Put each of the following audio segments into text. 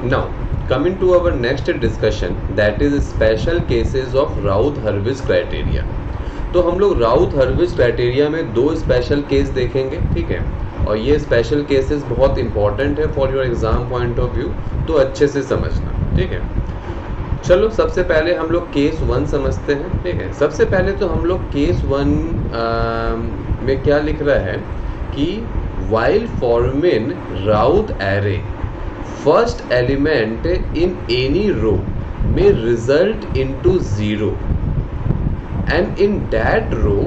Now, coming to our next discussion, that is special cases of Raut-Hurwitz criteria. तो हम लोग राउथ-हर्विट्ज criteria में दो स्पेशल केस देखेंगे, ठीक है, और ये स्पेशल केसेस बहुत इंपॉर्टेंट है for your exam point of view, तो अच्छे से समझना, ठीक है। चलो सबसे पहले हम लोग केस 1 समझते हैं, ठीक है। सबसे पहले तो हम लोग केस 1 में क्या लिख रहा है कि while forming Routh array, first element in any row may result into 0, and in that row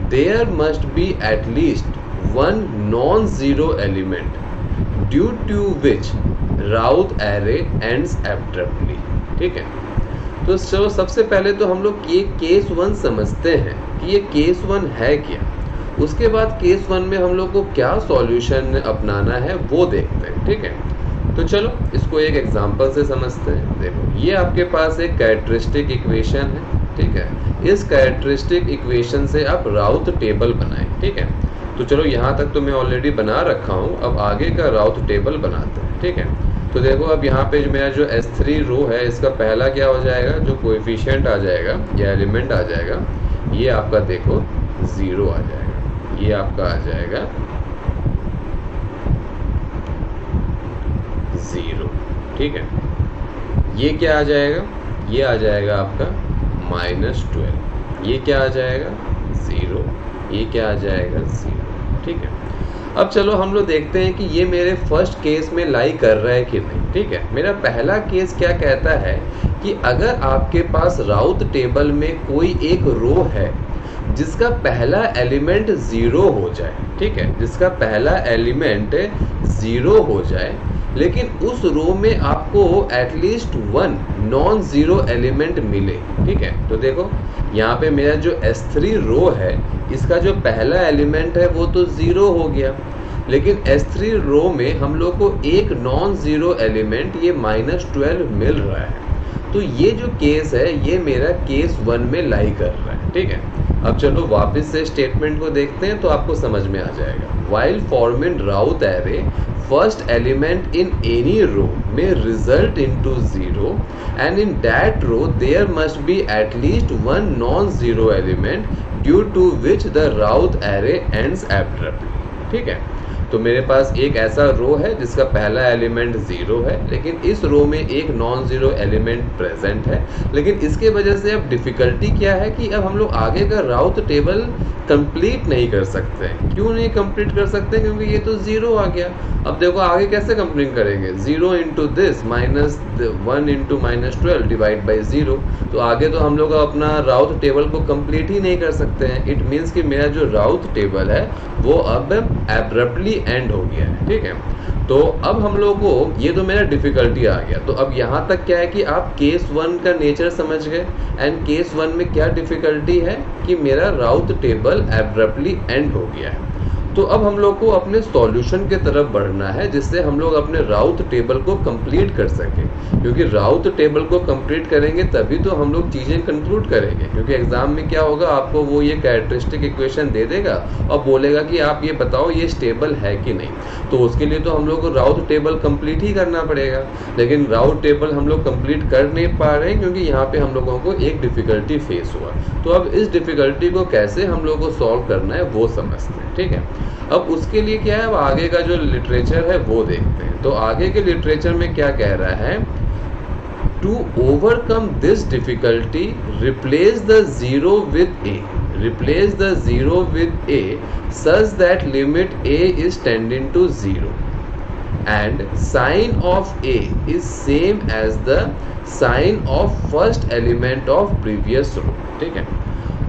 there must be at least one non-zero element, due to which Routh array ends abruptly, ठीक है। तो चलो सबसे पहले तो हम लोग ये केस 1 समझते हैं कि ये केस 1 है क्या। उसके बाद केस 1 में हम लोग को क्या सॉल्यूशन अपनाना है वो देखते हैं, ठीक है। तो चलो इसको एक एग्जांपल से समझते हैं। देखो ये आपके पास एक कैरेक्टरिस्टिक इक्वेशन है, ठीक है। इस कैरेक्टरिस्टिक इक्वेशन से आप राउथ टेबल बनाएं, ठीक है। तो चलो यहाँ तक तो मैं ऑलरेडी बना रखा हूँ, अब आगे का राउथ टेबल बनाते हैं, ठीक है। तो देखो अब यहाँ पे मेरा जो S3 रो है, इसका पहला क्या हो जाएगा, जो कोएफिशिएंट आ जाएगा या एलिमेंट आ जाएगा, ये आपका देखो 0 आ जाएगा, ये आपका आ जाएगा 0, ठीक है। ये क्या आ जाएगा, ये आ जाएगा आपका -12, ये क्या आ जाएगा 0, ये क्या आ जाएगा 0, ठीक है। अब चलो हम लोग देखते हैं कि ये मेरे फर्स्ट केस में लाई कर रहा है कि नहीं, ठीक है। मेरा पहला केस क्या कहता है कि अगर आपके पास राउथ टेबल में कोई एक रो है जिसका पहला एलिमेंट 0 हो जाए, ठीक है, जिसका पहला एलिमेंट 0 हो जाए, लेकिन उस रो में आपको एटलीस्ट 1 नॉन ज़ीरो एलिमेंट मिले, ठीक है। तो देखो यहाँ पे मेरा जो S3 रो है, इसका जो पहला एलिमेंट है वो तो 0 हो गया, लेकिन S3 रो में हम लोग को एक नॉन ज़ीरो एलिमेंट ये -12 मिल रहा है। तो ये जो केस है ये मेरा केस 1 में लाई कर रहा है, ठीक है। अब चलो वापस से स्टेटमेंट को देखते हैं तो आपको समझ में आ जाएगा। While forming Routh array, first element in any row may result into 0, and in that row there must be at least one non-zero element, due to which the Routh array ends abruptly, ठीक है। तो मेरे पास एक ऐसा रो है जिसका पहला element 0 है, लेकिन इस रो में एक नॉन ज़ीरो एलिमेंट प्रेजेंट है, लेकिन इसके वजह से अब डिफ़िकल्टी क्या है कि अब हम लोग आगे का राउथ टेबल कंप्लीट नहीं कर सकते हैं। क्यों नहीं कंप्लीट कर सकते? क्योंकि ये तो 0 आ गया। अब देखो आगे कैसे कंप्लीट करेंगे, 0 into this -1 into -12 divide by 0। तो आगे तो हम लोग अपना राउथ टेबल को कंप्लीट ही नहीं कर सकते हैं। इट मीन्स कि मेरा जो राउथ टेबल है वो अब एब्रप्टली एंड हो गया है, ठीक है। तो अब हम लोग को ये तो मेरा डिफ़िकल्टी आ गया। तो अब यहाँ तक क्या है कि आप केस 1 का नेचर समझ गए, एंड केस 1 में क्या डिफ़िकल्टी है कि मेरा राउथ टेबल एब्रप्टली एंड हो गया है। तो अब हम लोग को अपने सॉल्यूशन के तरफ बढ़ना है, जिससे हम लोग अपने राउथ टेबल को कंप्लीट कर सकें, क्योंकि राउथ टेबल को कंप्लीट करेंगे तभी तो हम लोग चीज़ें कंक्लूड करेंगे। क्योंकि एग्जाम में क्या होगा, आपको वो ये कैरेक्टरिस्टिक इक्वेशन दे देगा और बोलेगा कि आप ये बताओ ये स्टेबल है कि नहीं। तो उसके लिए तो हम लोग को राउथ टेबल कंप्लीट ही करना पड़ेगा, लेकिन राउथ टेबल हम लोग कंप्लीट कर नहीं पा रहे हैं क्योंकि यहाँ पे हम लोगों को एक डिफ़िकल्टी फेस हुआ। तो अब इस डिफ़िकल्टी को कैसे हम लोग को सॉल्व करना है वो समझते हैं, ठीक है। अब उसके लिए क्या है, अब आगे का जो लिटरेचर है वो देखते हैं। तो आगे के लिटरेचर में क्या कह रहा है, to overcome this difficulty replace the zero with A, replace the zero with A such that limit A is tending to 0 and sign of a is same as the sign of first element of previous row, ठीक है।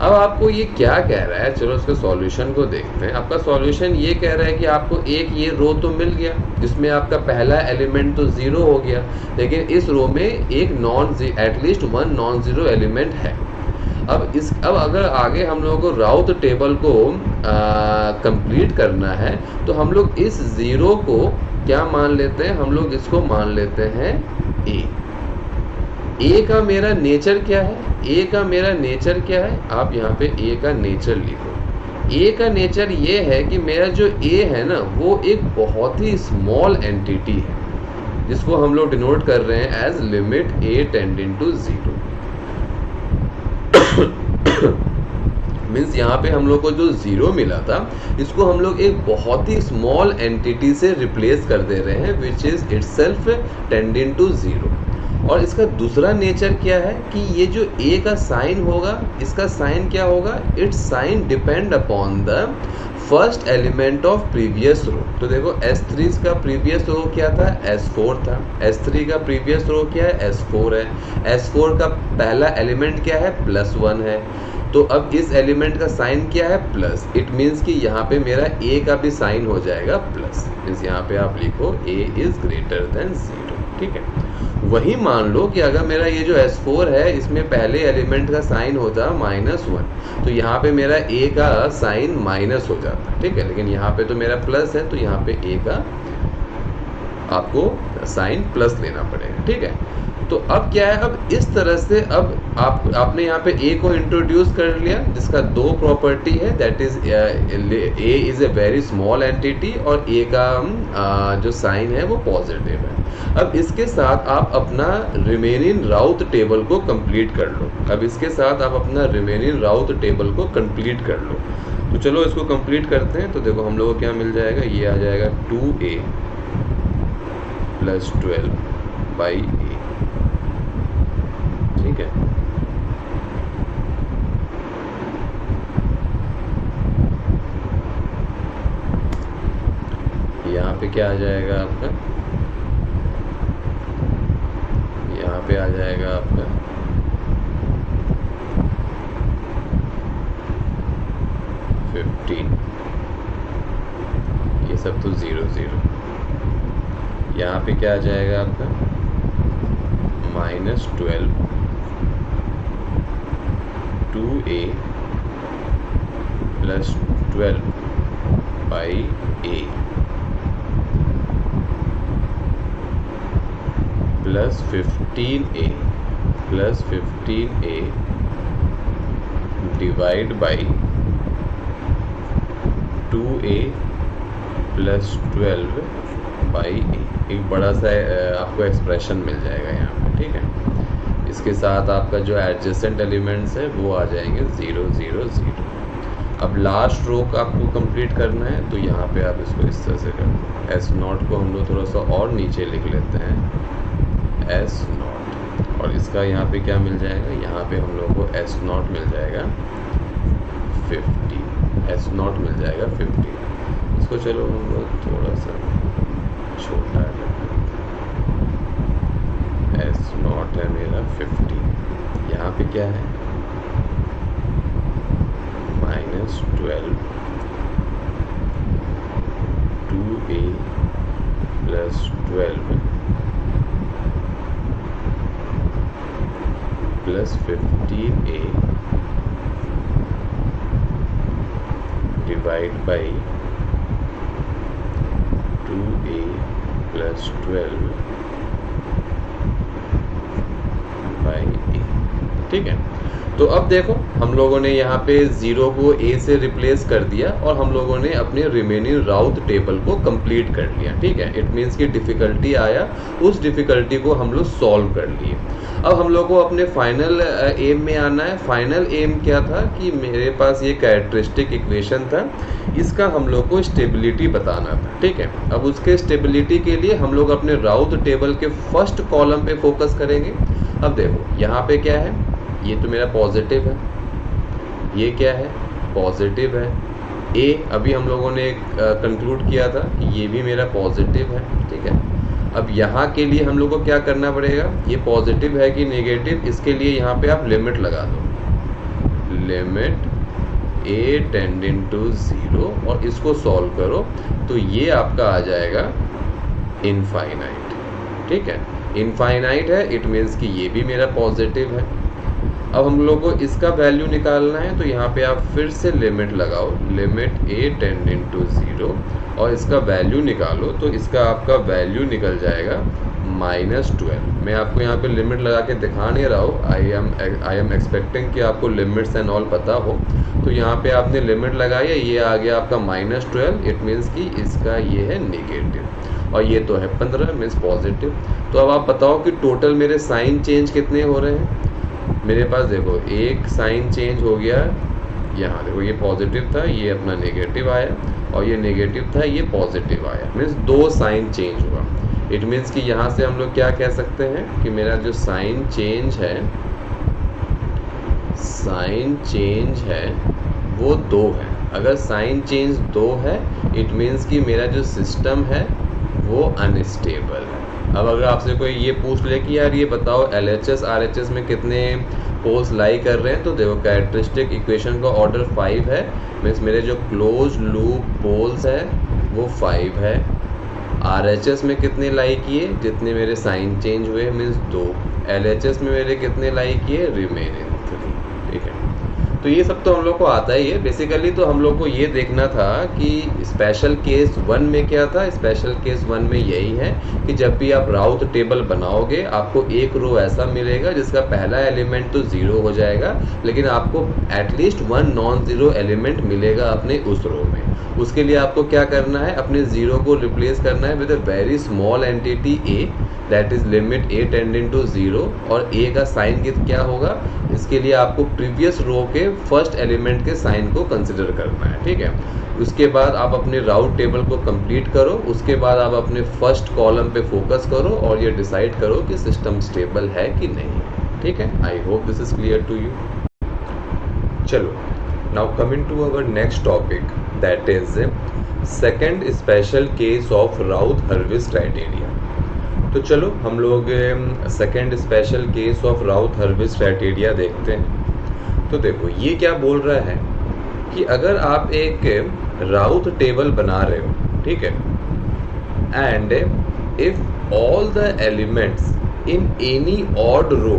अब आपको ये क्या कह रहा है, चलो उसके सॉल्यूशन को देखते हैं। आपका सॉल्यूशन ये कह रहा है कि आपको एक ये रो तो मिल गया जिसमें आपका पहला एलिमेंट तो 0 हो गया, लेकिन इस रो में एक एटलीस्ट 1 नॉन ज़ीरो एलिमेंट है। अब अगर आगे हम लोगों को राउथ टेबल को कंप्लीट करना है तो हम लोग इस 0 को क्या मान लेते हैं, हम लोग इसको मान लेते हैं ए का मेरा नेचर क्या है, ए का मेरा नेचर क्या है, आप यहाँ पे ए का नेचर लिखो। ए का नेचर ये है कि मेरा जो ए है ना वो एक बहुत ही स्मॉल एंटिटी है, जिसको हम लोग डिनोट कर रहे हैं as limit a tending to 0। Means यहाँ पे हम लोग को जो 0 मिला था इसको हम लोग एक बहुत ही स्मॉल एंटिटी से रिप्लेस कर दे रहे हैं which is itself tending to 0। और इसका दूसरा नेचर क्या है कि ये जो a का साइन होगा, इसका साइन क्या होगा, it's sign depend upon the first element of previous row. तो देखो S3 का प्रीवियस रो क्या था, S4 था। S3 का प्रीवियस रो क्या है, S4 है। S4 का पहला एलिमेंट क्या है, +1 है। तो अब इस एलिमेंट का साइन क्या है, प्लस। इट मीन्स कि यहाँ पे मेरा a का भी साइन हो जाएगा प्लस। मीन्स यहाँ पे आप लिखो a इज ग्रेटर देन 0। ठीक है। वही मान लो कि अगर मेरा ये जो S4 है इसमें पहले एलिमेंट का साइन होता -1, तो यहाँ पे मेरा a का साइन माइनस हो जाता। ठीक है। लेकिन यहाँ पे तो मेरा प्लस है, तो यहाँ पे a का आपको साइन प्लस लेना पड़ेगा। ठीक है। तो अब क्या है, अब इस तरह से अब आपने यहाँ पे a को इंट्रोड्यूस कर लिया जिसका दो प्रॉपर्टी है, that is a is a very small entity और a का जो साइन है वो पॉजिटिव है। अब इसके साथ आप अपना रिमेनिंग राउथ टेबल को कंप्लीट कर लो। अब इसके साथ आप अपना रिमेनिंग राउथ टेबल को कंप्लीट कर लो। तो चलो इसको कंप्लीट करते हैं। तो देखो हम लोगों को क्या मिल जाएगा, ये आ जाएगा 2a + 12/a। ठीक है। यहाँ पे क्या आ जाएगा आपका, यहाँ पे आ जाएगा आपका 15। ये सब तो 0 0। यहाँ पे क्या आ जाएगा आपका -12 2a + 12/a + 15a divide by 2a + 12/a। एक बड़ा सा आपको एक्सप्रेशन मिल जाएगा यहाँ पे। ठीक है। इसके साथ आपका जो एडजेसेंट एलिमेंट्स है वो आ जाएंगे 0 0 0। अब लास्ट रो का आपको कंप्लीट करना है, तो यहाँ पे आप इसको इस तरह से कर दो। S0 को हम लोग थोड़ा सा और नीचे लिख लेते हैं, S0। और इसका यहाँ पे क्या मिल जाएगा, यहाँ पे हम लोग को S0 मिल जाएगा 50। S0 मिल जाएगा 50। इसको चलो हम लोग थोड़ा सा छोटा है, S0 है मेरा 50। यहाँ पे क्या है, -12 2a + 12 + 15a divide by 2a + 12/a। ठीक है। तो अब देखो हम लोगों ने यहाँ पे 0 को a से रिप्लेस कर दिया और हम लोगों ने अपने रिमेनिंग राउथ टेबल को कंप्लीट कर लिया। ठीक है। इट मीन्स कि डिफ़िकल्टी आया, उस डिफ़िकल्टी को हम लोग सॉल्व कर लिए। अब हम लोग को अपने फाइनल एम में आना है। फाइनल एम क्या था कि मेरे पास ये कैरेक्टरिस्टिक इक्वेशन था, इसका हम लोग को स्टेबिलिटी बताना था। ठीक है। अब उसके स्टेबिलिटी के लिए हम लोग अपने राउथ टेबल के फर्स्ट कॉलम पे फोकस करेंगे। अब देखो यहाँ पे क्या है, ये तो मेरा पॉजिटिव है, ये क्या है, पॉजिटिव है। ए अभी हम लोगों ने कंक्लूड किया था कि ये भी मेरा पॉजिटिव है। ठीक है। अब यहाँ के लिए हम लोग को क्या करना पड़ेगा, ये पॉजिटिव है कि नेगेटिव, इसके लिए यहाँ पे आप लिमिट लगा दो, लिमिट a टेंडिंग टू 0 और इसको सॉल्व करो तो ये आपका आ जाएगा इनफाइनाइट। ठीक है। इनफाइनाइट है, इट मीन्स कि ये भी मेरा पॉजिटिव है। अब हम लोग को इसका वैल्यू निकालना है, तो यहाँ पे आप फिर से लिमिट लगाओ, लिमिट a टेंडिंग टू 0 और इसका वैल्यू निकालो, तो इसका आपका वैल्यू निकल जाएगा -12। मैं आपको यहाँ पे लिमिट लगा के दिखा नहीं रहा हूँ, आई एम एक्सपेक्टिंग कि आपको लिमिट्स एंड ऑल पता हो। तो यहाँ पे आपने लिमिट लगाई है, ये आ गया आपका -12, इट मीन्स कि इसका ये है नेगेटिव। और ये तो है 15 मीन्स पॉजिटिव। तो अब आप बताओ कि टोटल मेरे साइन चेंज कितने हो रहे हैं। मेरे पास देखो एक साइन चेंज हो गया, यहाँ देखो ये पॉजिटिव था, ये अपना नेगेटिव आया, और ये नेगेटिव था, ये पॉजिटिव आया, मीन्स 2 साइन चेंज हुआ। इट मीन्स कि यहाँ से हम लोग क्या कह सकते हैं कि मेरा जो साइन चेंज है वो 2 है। अगर साइन चेंज 2 है इट मीन्स कि मेरा जो सिस्टम है वो अनस्टेबल है। अब अगर आपसे कोई ये पूछ ले कि यार ये बताओ LHS RHS में कितने पोल्स लाई कर रहे हैं, तो देखो कैरेक्टरिस्टिक इक्वेशन का ऑर्डर 5 है, मीन्स मेरे जो क्लोज लूप पोल्स है वो 5 है। RHS में कितने लाई किए, जितने मेरे साइन चेंज हुए मीन्स 2। LHS में मेरे कितने लाई किए, रिमेनिंग 3। ठीक है, तो ये सब तो हम लोग को आता ही है। बेसिकली तो हम लोग को ये देखना था कि स्पेशल केस 1 में क्या था। स्पेशल केस 1 में यही है कि जब भी आप राउथ टेबल बनाओगे आपको एक रो ऐसा मिलेगा जिसका पहला एलिमेंट तो 0 हो जाएगा, लेकिन आपको एटलीस्ट 1 नॉन ज़ीरो एलिमेंट मिलेगा अपने उस रो में। उसके लिए आपको क्या करना है, अपने 0 को रिप्लेस करना है with a very small entity a, that is limit a tending to 0, और a का साइन क्या होगा, इसके लिए आपको प्रीवियस रो के फर्स्ट एलिमेंट के साइन को कंसिडर करना है। ठीक है, उसके बाद आप अपने राउट टेबल को कंप्लीट करो, उसके बाद आप अपने फर्स्ट कॉलम पे फोकस करो और ये डिसाइड करो कि सिस्टम स्टेबल है कि नहीं। ठीक है, I hope this is clear to you. चलो, now coming to our next topic, that is second special case of Routh Hurwitz criteria. तो चलो हम लोग second special case of Routh Hurwitz criteria देखते हैं। तो देखो ये क्या बोल रहा है कि अगर आप एक राउथ टेबल बना रहे हो, ठीक है, and if all the elements in any odd row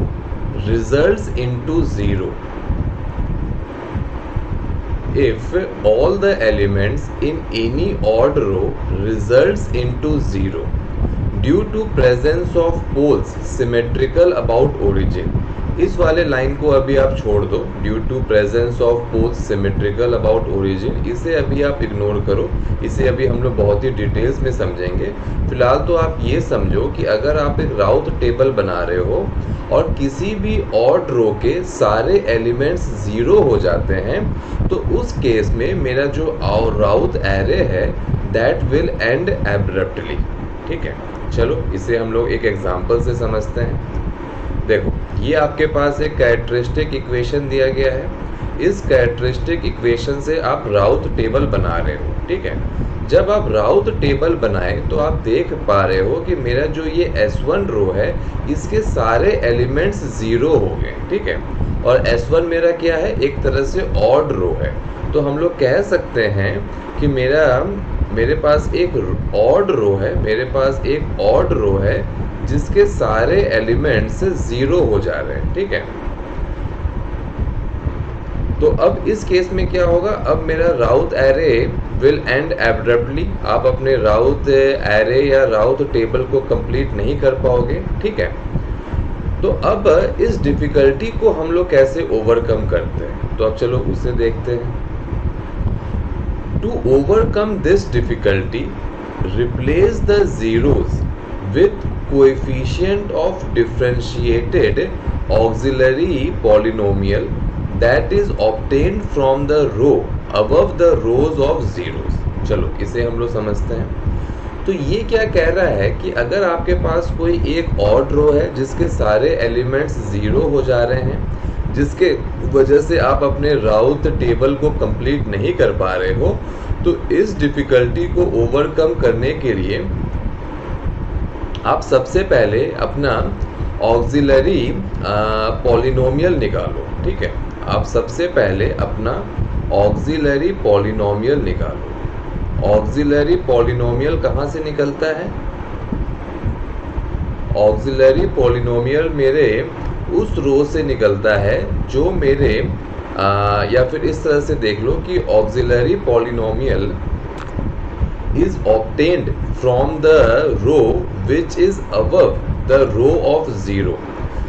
results into 0, if all the elements in any odd row results into 0 due to presence of poles symmetrical about origin, इस वाले लाइन को अभी आप छोड़ दो, due to presence of poles symmetrical about origin, इसे अभी आप इग्नोर करो, इसे अभी हम लोग बहुत ही डिटेल्स में समझेंगे। फिलहाल तो आप ये समझो कि अगर आप एक राउथ टेबल बना रहे हो और किसी भी ऑड रो के सारे एलिमेंट्स 0 हो जाते हैं, तो उस केस में मेरा जो राउथ एरे है दैट विल एंड एब्रप्टली। ठीक है, चलो इसे हम लोग एक एग्जांपल से समझते हैं। देखो ये आपके पास एक कैरेक्टरिस्टिक इक्वेशन दिया गया है, इस कैरेक्टरिस्टिक इक्वेशन से आप राउथ टेबल बना रहे हो। ठीक है, जब आप राउथ टेबल बनाए तो आप देख पा रहे हो कि मेरा जो ये S1 रो है इसके सारे एलिमेंट्स 0 हो गए। ठीक है, और S1 मेरा क्या है, एक तरह से ऑड रो है, तो हम लोग कह सकते हैं कि मेरे पास एक ऑड रो है, मेरे पास एक ऑड रो है जिसके सारे एलिमेंट्स 0 हो जा रहे हैं। ठीक है, तो अब इस केस में क्या होगा, अब मेरा राउथ एरे विल एंड एब्रप्टली, आप अपने राउथ एरे या राउथ टेबल को कंप्लीट नहीं कर पाओगे। ठीक है, तो अब इस डिफिकल्टी को हम लोग कैसे ओवरकम करते हैं, तो अब चलो उसे देखते हैं। To overcome this difficulty, replace the zeros with coefficient of differentiated auxiliary polynomial that is obtained from the row above the rows of zeros। चलो इसे हम लोग समझते हैं। तो ये क्या कह रहा है कि अगर आपके पास कोई एक ऑड रो है जिसके सारे एलिमेंट्स 0 हो जा रहे हैं, जिसके वजह से आप अपने राउथ टेबल को कंप्लीट नहीं कर पा रहे हो, तो इस डिफिकल्टी को ओवरकम करने के लिए आप सबसे पहले अपना ऑक्सिलरी पॉलिनोमियल निकालो। ठीक है, आप सबसे पहले अपना ऑक्सिलरी पॉलिनोमियल निकालो। ऑक्सिलरी पॉलिनोमियल कहाँ से निकलता है, ऑक्सिलरी पॉलिनोमियल मेरे उस रो से निकलता है जो मेरे या फिर इस तरह से देख लो कि auxiliary polynomial is obtained from the row which is above the row of 0।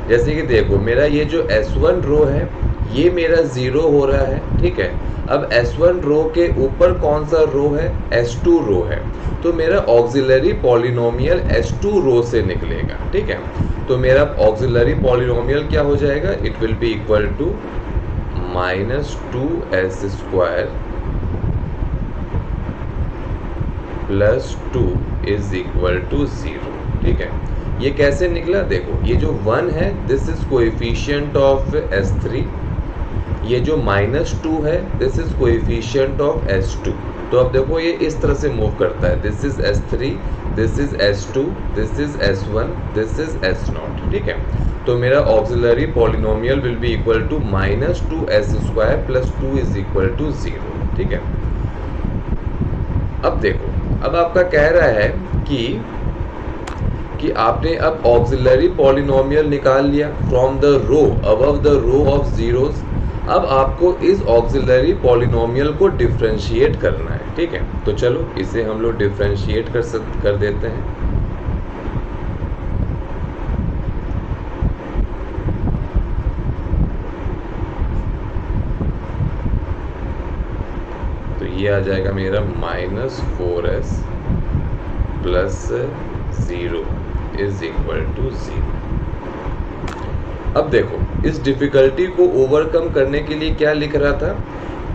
जैसे कि देखो मेरा ये जो S1 रो है ये मेरा 0 हो रहा है, ठीक है। अब S1 रो के ऊपर कौन सा रो है, S2 रो है, तो मेरा ऑक्सिलरी पॉलिनोमियल S2 रो से निकलेगा, ठीक है। तो मेरा ऑक्सिलरी पॉलिनोमियल क्या हो जाएगा, it will be equal to -2s² plus 2 is equal to 0, ठीक है। ये कैसे निकला, देखो ये जो 1 है this is coefficient of S3, ये जो -2 है this is coefficient of S2। तो अब देखो ये इस तरह से मूव करता है, this is S3, this is S2, this is S1, this is S0, ठीक है। तो मेरा auxiliary polynomial will be equal to -2s² plus 2 is equal to 0, ठीक है। अब देखो, अब आपका कह रहा है कि आपने अब ऑक्सिलरी पॉलिनोमियल निकाल लिया from the row above the row of zeros. अब आपको इस ऑक्सिलरी पॉलिनोमियल को डिफरेंशिएट करना है, ठीक है। तो चलो इसे हम लोग डिफरेंशिएट कर देते हैं। तो ये आ जाएगा मेरा -4s plus 0 is equal to 0। अब देखो इस डिफिकल्टी को ओवरकम करने के लिए क्या लिख रहा था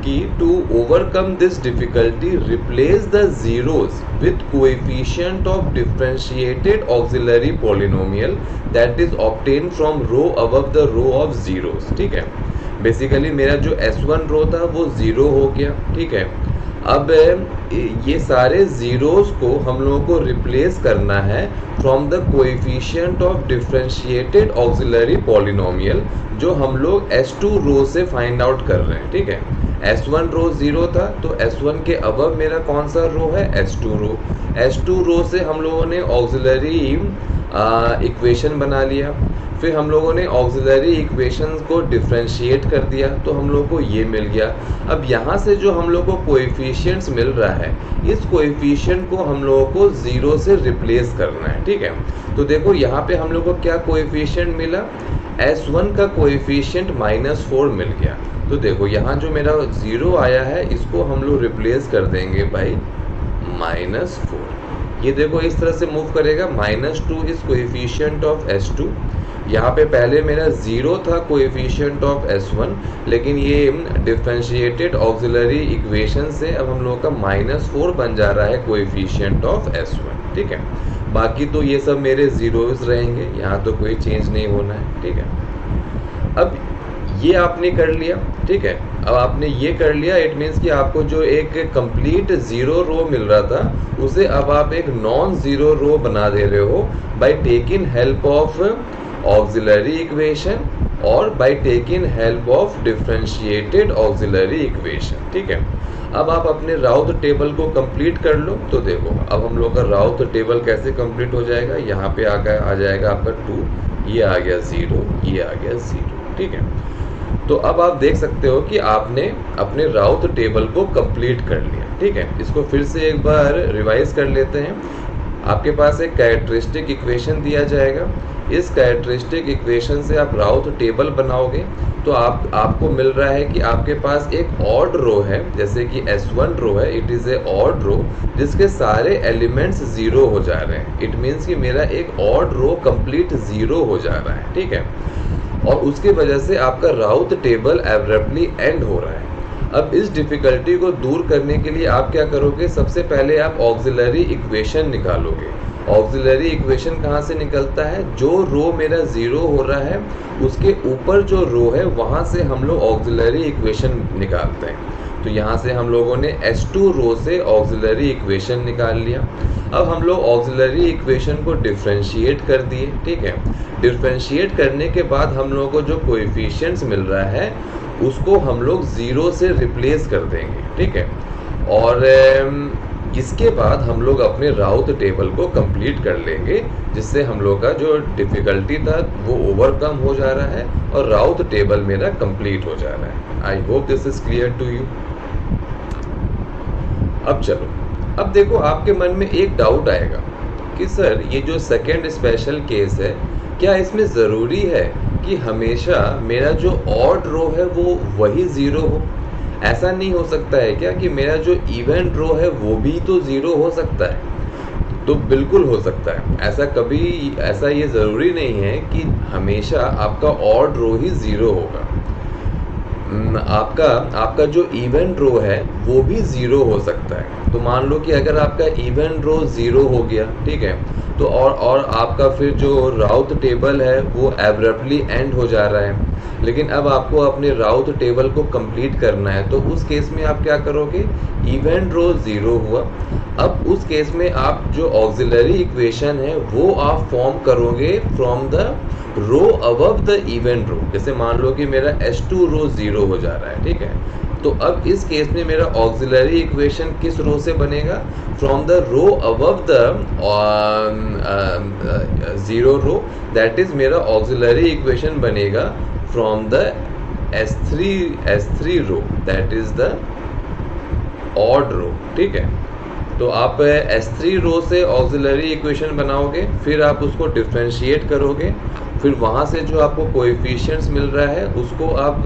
कि to overcome this difficulty replace the zeros with coefficient of differentiated auxiliary polynomial that is obtain from row above the row of zeros, ठीक है। बेसिकली मेरा जो S1 रो था वो 0 हो गया, ठीक है। अब ये सारे जीरोस को हम लोगों को रिप्लेस करना है from the coefficient of differentiated auxiliary polynomial जो हम लोग S2 रो से फाइंड आउट कर रहे हैं, ठीक है। S1 रो 0 था तो S1 के अबव मेरा कौन सा रो है, S2 रो। S2 रो से हम लोगों ने ऑक्सिलरी इक्वेशन बना लिया, फिर हम लोगों ने ऑक्सिलरी इक्वेशंस को डिफरेंशिएट कर दिया तो हम लोग को ये मिल गया। अब यहाँ से जो हम लोग को कोएफिशिएंट्स मिल रहा है इस कोएफिशिएंट को हम लोगों को 0 से रिप्लेस करना है, ठीक है। तो देखो यहाँ पे हम लोग को क्या कोएफिशिएंट मिला, S1 का कोएफिशिएंट -4 मिल गया। तो देखो यहाँ जो मेरा 0 आया है इसको हम लोग रिप्लेस कर देंगे बाई -4। ये देखो इस तरह से मूव करेगा, -2 इज कोएफिशिएंट ऑफ S2। यहाँ पे पहले मेरा 0 था कोएफिशिएंट ऑफ S1, लेकिन ये डिफरेंशिएटेड ऑक्सिलरी इक्वेशन से अब हम लोगों का -4 बन जा रहा है कोएफिशिएंट ऑफ S1, ठीक है। बाकी तो ये सब मेरे जीरोस रहेंगे, यहाँ तो कोई चेंज नहीं होना है, ठीक है। अब ये आपने कर लिया, ठीक है। अब आपने ये कर लिया, इट मीन्स कि आपको जो एक कंप्लीट 0 रो मिल रहा था उसे अब आप एक नॉन 0 रो बना दे रहे हो by taking help of auxiliary equation और by taking help of differentiated auxiliary equation, ठीक है। अब आप अपने राउथ टेबल को कंप्लीट कर लो। तो देखो अब हम लोग का राउथ टेबल कैसे कंप्लीट हो जाएगा, यहाँ पे आ जाएगा आपका 2, ये आ गया 0, ये आ गया 0, ठीक है। तो अब आप देख सकते हो कि आपने अपने राउथ टेबल को कंप्लीट कर लिया, ठीक है। इसको फिर से एक बार रिवाइज कर लेते हैं। आपके पास एक कैरेक्टरिस्टिक इक्वेशन दिया जाएगा, इस कैरेक्टरिस्टिक इक्वेशन से आप राउथ टेबल बनाओगे तो आपको मिल रहा है कि आपके पास एक ऑड रो है, जैसे कि S1 रो है, इट इज़ ए ऑड रो जिसके सारे एलिमेंट्स 0 हो जा रहे हैं। इट मीन्स कि मेरा एक ऑड रो कंप्लीट 0 हो जा रहा है, ठीक है। और उसकी वजह से आपका राउथ टेबल एब्रप्टली एंड हो रहा है। अब इस डिफिकल्टी को दूर करने के लिए आप क्या करोगे, सबसे पहले आप ऑक्सिलरी इक्वेशन निकालोगे। ऑक्सिलरी इक्वेशन कहाँ से निकलता है, जो रो मेरा 0 हो रहा है उसके ऊपर जो रो है वहाँ से हम लोग ऑक्सिलरी इक्वेशन निकालते हैं। तो यहाँ से हम लोगों ने S2 रो से ऑक्सिलरी इक्वेशन निकाल लिया। अब हम लोग ऑक्सिलरी इक्वेशन को डिफरेंशिएट कर दिए, ठीक है। डिफरेंशिएट करने के बाद हम लोगों को जो कोएफिशिएंट्स मिल रहा है उसको हम लोग 0 से रिप्लेस कर देंगे, ठीक है। और इसके बाद हम लोग अपने राउथ टेबल को कंप्लीट कर लेंगे, जिससे हम लोग का जो डिफ़िकल्टी था वो ओवरकम हो जा रहा है और राउथ टेबल मेरा कंप्लीट हो जा रहा है। I hope this is clear to you. अब चलो, अब देखो आपके मन में एक डाउट आएगा कि सर ये जो सेकेंड स्पेशल केस है क्या इसमें ज़रूरी है कि हमेशा मेरा जो ऑड रो है वो वही ज़ीरो हो? ऐसा नहीं हो सकता है क्या कि मेरा जो इवन रो है वो भी तो ज़ीरो हो सकता है? तो बिल्कुल हो सकता है। ऐसा ये ज़रूरी नहीं है कि हमेशा आपका ऑड रो ही ज़ीरो होगा। आपका जो इवन रो है वो भी ज़ीरो हो सकता है। तो मान लो कि अगर आपका इवन रो ज़ीरो हो गया, ठीक है, तो और आपका फिर जो राउथ टेबल है वो एब्रप्टली एंड हो जा रहा है, लेकिन अब आपको अपने राउथ टेबल को कंप्लीट करना है, तो उस केस में आप क्या करोगे? इवन रो ज़ीरो हुआ, अब उस केस में आप जो ऑक्सिलरी इक्वेशन है वो आप फॉर्म करोगे from the row above the even row. जैसे मान लो कि मेरा S2 रो ज़ीरो हो जा रहा है, ठीक है, तो अब इस केस में मेरा ऑक्सिलरी इक्वेशन किस रो से बनेगा? From the row above the zero row, that is मेरा ऑक्सिलरी इक्वेशन बनेगा from the S3 row, that is the odd row, ठीक है। तो आप S3 रो से ऑक्सिलरी इक्वेशन बनाओगे, फिर आप उसको डिफरेंशिएट करोगे, फिर वहाँ से जो आपको कोएफिशिएंट्स मिल रहा है उसको आप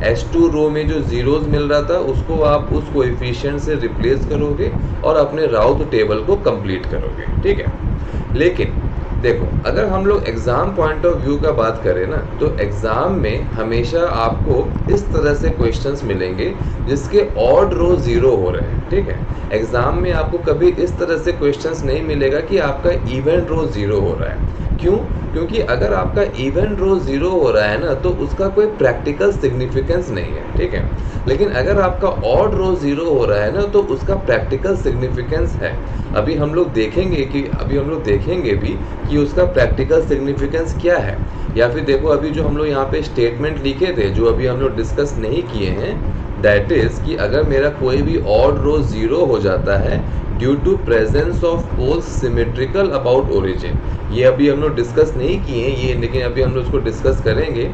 S2 रो में जो ज़ीरोज़ मिल रहा था उसको आप उस कोएफिशिएंट से रिप्लेस करोगे और अपने राउथ टेबल को कंप्लीट करोगे, ठीक है। लेकिन देखो, अगर हम लोग एग्ज़ाम पॉइंट ऑफ व्यू का बात करें ना, तो एग्ज़ाम में हमेशा आपको इस तरह से क्वेश्चंस मिलेंगे जिसके ऑड रो ज़ीरो हो रहे हैं, ठीक है। एग्ज़ाम में आपको कभी इस तरह से क्वेश्चंस नहीं मिलेगा कि आपका इवन रो ज़ीरो हो रहा है। क्यों? क्योंकि अगर आपका इवन रो ज़ीरो हो रहा है ना, तो उसका कोई प्रैक्टिकल सिग्निफिकेंस नहीं है, ठीक है। लेकिन अगर आपका ऑड रो ज़ीरो हो रहा है ना, तो उसका प्रैक्टिकल सिग्निफिकेंस है। अभी हम लोग देखेंगे भी कि उसका प्रैक्टिकल सिग्निफिकेंस क्या है। या फिर देखो, अभी जो हम लोग यहाँ पे स्टेटमेंट लिखे थे जो अभी हम लोग डिस्कस नहीं किए हैं, दैट इज़ कि अगर मेरा कोई भी ऑड रो ज़ीरो हो जाता है due to presence of poles symmetrical about origin, ये अभी हम लोग डिस्कस नहीं किए हैं ये, लेकिन अभी हम लोग उसको डिस्कस करेंगे,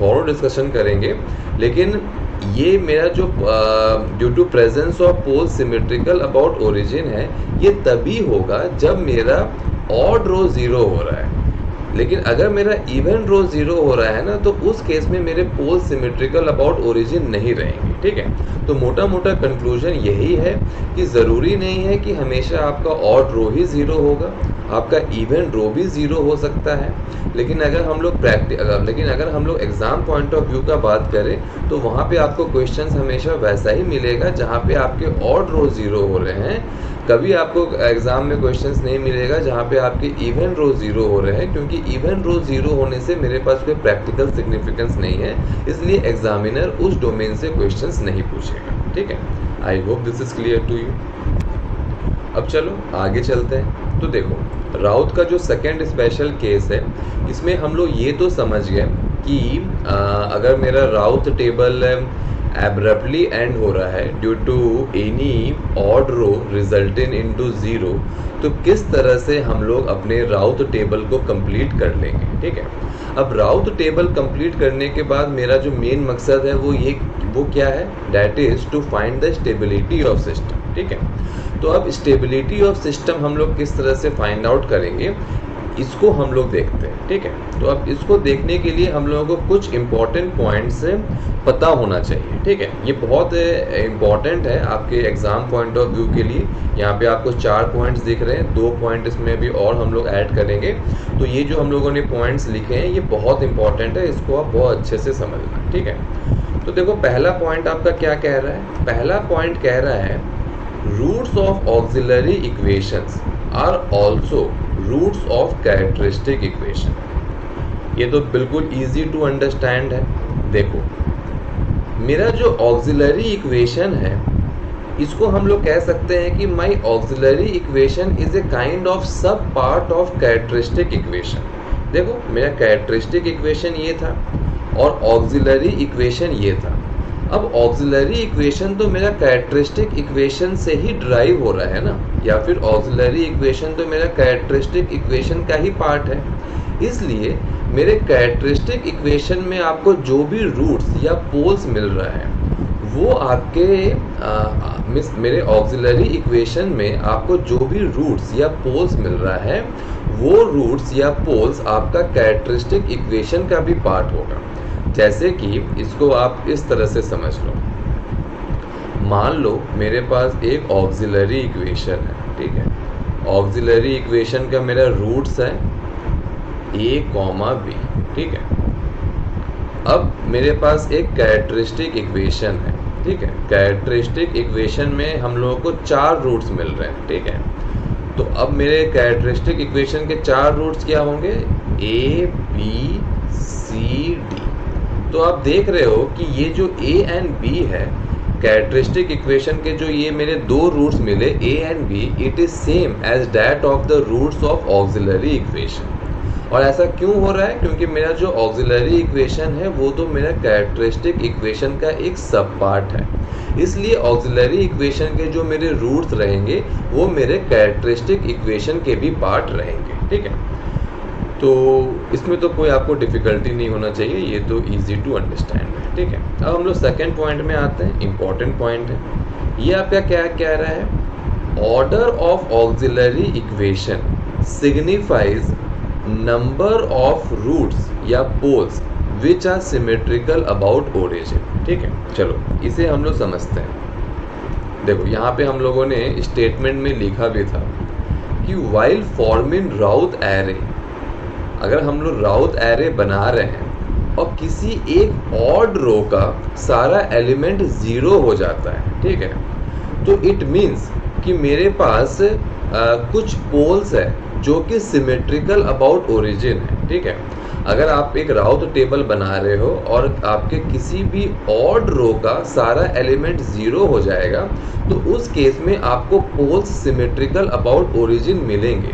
थोड़ा डिस्कशन करेंगे। लेकिन ये मेरा जो due to presence of poles symmetrical about origin है, ये तभी होगा जब मेरा ऑड रो ज़ीरो हो रहा है। लेकिन अगर मेरा इवन रो ज़ीरो हो रहा है ना, तो उस केस में मेरे पोल सिमेट्रिकल अबाउट ओरिजिन नहीं रहेंगे, ठीक है। तो मोटा मोटा कंक्लूजन यही है कि ज़रूरी नहीं है कि हमेशा आपका ऑड रो ही ज़ीरो होगा, आपका इवन रो भी ज़ीरो हो सकता है। लेकिन अगर हम लोग एग्ज़ाम पॉइंट ऑफ व्यू का बात करें, तो वहाँ पे आपको क्वेश्चंस हमेशा वैसा ही मिलेगा जहाँ पे आपके ऑड रो ज़ीरो हो रहे हैं। कभी आपको एग्ज़ाम में क्वेश्चंस नहीं मिलेगा जहाँ पे आपके इवन रो ज़ीरो हो रहे हैं, क्योंकि इवन रो ज़ीरो होने से मेरे पास कोई प्रैक्टिकल सिग्निफिकेंस नहीं है, इसलिए एग्जामिनर उस डोमेन से क्वेश्चंस नहीं पूछेगा, ठीक है। I hope this is clear to you. अब चलो आगे चलते हैं। तो देखो, राउथ का जो सेकंड स्पेशल केस है, इसमें हम लोग ये तो समझ गए कि अगर मेरा राउथ टेबल एब्रप्टली एंड हो रहा है due to any odd row resulting into zero, तो किस तरह से हम लोग अपने राउथ टेबल को कंप्लीट कर लेंगे, ठीक है। अब राउथ टेबल कंप्लीट करने के बाद मेरा जो मेन मकसद है वो क्या है? That is to find the stability of system, ठीक है। तो अब स्टेबिलिटी ऑफ सिस्टम हम लोग किस तरह से फाइंड आउट करेंगे, इसको हम लोग देखते हैं, ठीक है। तो अब इसको देखने के लिए हम लोगों को कुछ इम्पॉर्टेंट पॉइंट्स पता होना चाहिए, ठीक है। ये बहुत इम्पॉर्टेंट है आपके एग्ज़ाम पॉइंट ऑफ व्यू के लिए। यहाँ पे आपको 4 पॉइंट्स दिख रहे हैं, 2 पॉइंट इसमें भी और हम लोग ऐड करेंगे। तो ये जो हम लोगों ने पॉइंट्स लिखे हैं ये बहुत इंपॉर्टेंट है, इसको आप बहुत अच्छे से समझना, ठीक है। तो देखो, पहला पॉइंट आपका क्या कह रहा है? पहला पॉइंट कह रहा है roots of auxiliary equations are also roots of characteristic equation. ये तो बिल्कुल इजी टू अंडरस्टैंड है। देखो, मेरा जो ऑक्सिलरी इक्वेशन है, इसको हम लोग कह सकते हैं कि my auxiliary equation is a kind of sub part of characteristic equation. देखो, मेरा कैरेक्टरिस्टिक इक्वेशन ये था और ऑक्सिलरी इक्वेशन ये था। अब ऑक्सिलरी इक्वेशन तो मेरा कैरेक्टरिस्टिक इक्वेशन से ही ड्राइव हो रहा है ना, या फिर ऑक्सिलरी इक्वेशन तो मेरा कैरेक्टरिस्टिक इक्वेशन का ही पार्ट है। इसलिए मेरे कैरेक्टरिस्टिक इक्वेशन में आपको जो भी रूट्स या पोल्स मिल रहा है वो आपके मेरे ऑक्सिलरी इक्वेशन में आपको जो भी रूट्स या पोल्स मिल रहा है वो रूट्स या पोल्स आपका कैरेक्टरिस्टिक इक्वेशन का भी पार्ट होगा। जैसे कि इसको आप इस तरह से समझ लो, मान लो मेरे पास एक ऑक्सिलरी इक्वेशन है, ठीक है। ऑक्सिलरी इक्वेशन का मेरा रूट्स है a, b, ठीक है। अब मेरे पास एक कैरेक्टरिस्टिक इक्वेशन है, ठीक है। कैरेक्टरिस्टिक इक्वेशन में हम लोगों को 4 रूट्स मिल रहे हैं, ठीक है। तो अब मेरे कैरेक्टरिस्टिक इक्वेशन के 4 रूट्स क्या होंगे, a, b, c, d। तो आप देख रहे हो कि ये जो a एंड b है, कैरेक्टरिस्टिक इक्वेशन के जो ये मेरे 2 रूट्स मिले a and b, it is same as that of the roots of auxiliary equation. और ऐसा क्यों हो रहा है, क्योंकि मेरा जो ऑक्सिलरी इक्वेशन है वो तो मेरा कैरेक्टरिस्टिक इक्वेशन का एक सब पार्ट है, इसलिए ऑक्सिलरी इक्वेशन के जो मेरे रूट्स रहेंगे वो मेरे कैरेक्टरिस्टिक इक्वेशन के भी पार्ट रहेंगे, ठीक है। तो इसमें तो कोई आपको डिफिकल्टी नहीं होना चाहिए, ये तो इजी टू अंडरस्टैंड है, ठीक है। अब हम लोग सेकेंड पॉइंट में आते हैं, इंपॉर्टेंट पॉइंट है। ये आपका क्या कह रहा है, order of auxiliary equation signifies number of roots या poles which are symmetrical about origin, ठीक है। चलो इसे हम लोग समझते हैं। देखो यहाँ पे हम लोगों ने स्टेटमेंट में लिखा भी था कि वाइल फॉर्मिंग राउथ एरे, अगर हम लोग राउथ एरे बना रहे हैं और किसी एक ऑड रो का सारा एलिमेंट 0 हो जाता है, ठीक है, तो इट मीन्स कि मेरे पास कुछ पोल्स है जो कि सिमेट्रिकल अबाउट ओरिजिन है, ठीक है। अगर आप एक राउथ टेबल बना रहे हो और आपके किसी भी ऑड रो का सारा एलिमेंट 0 हो जाएगा, तो उस केस में आपको पोल्स सिमेट्रिकल अबाउट ओरिजिन मिलेंगे।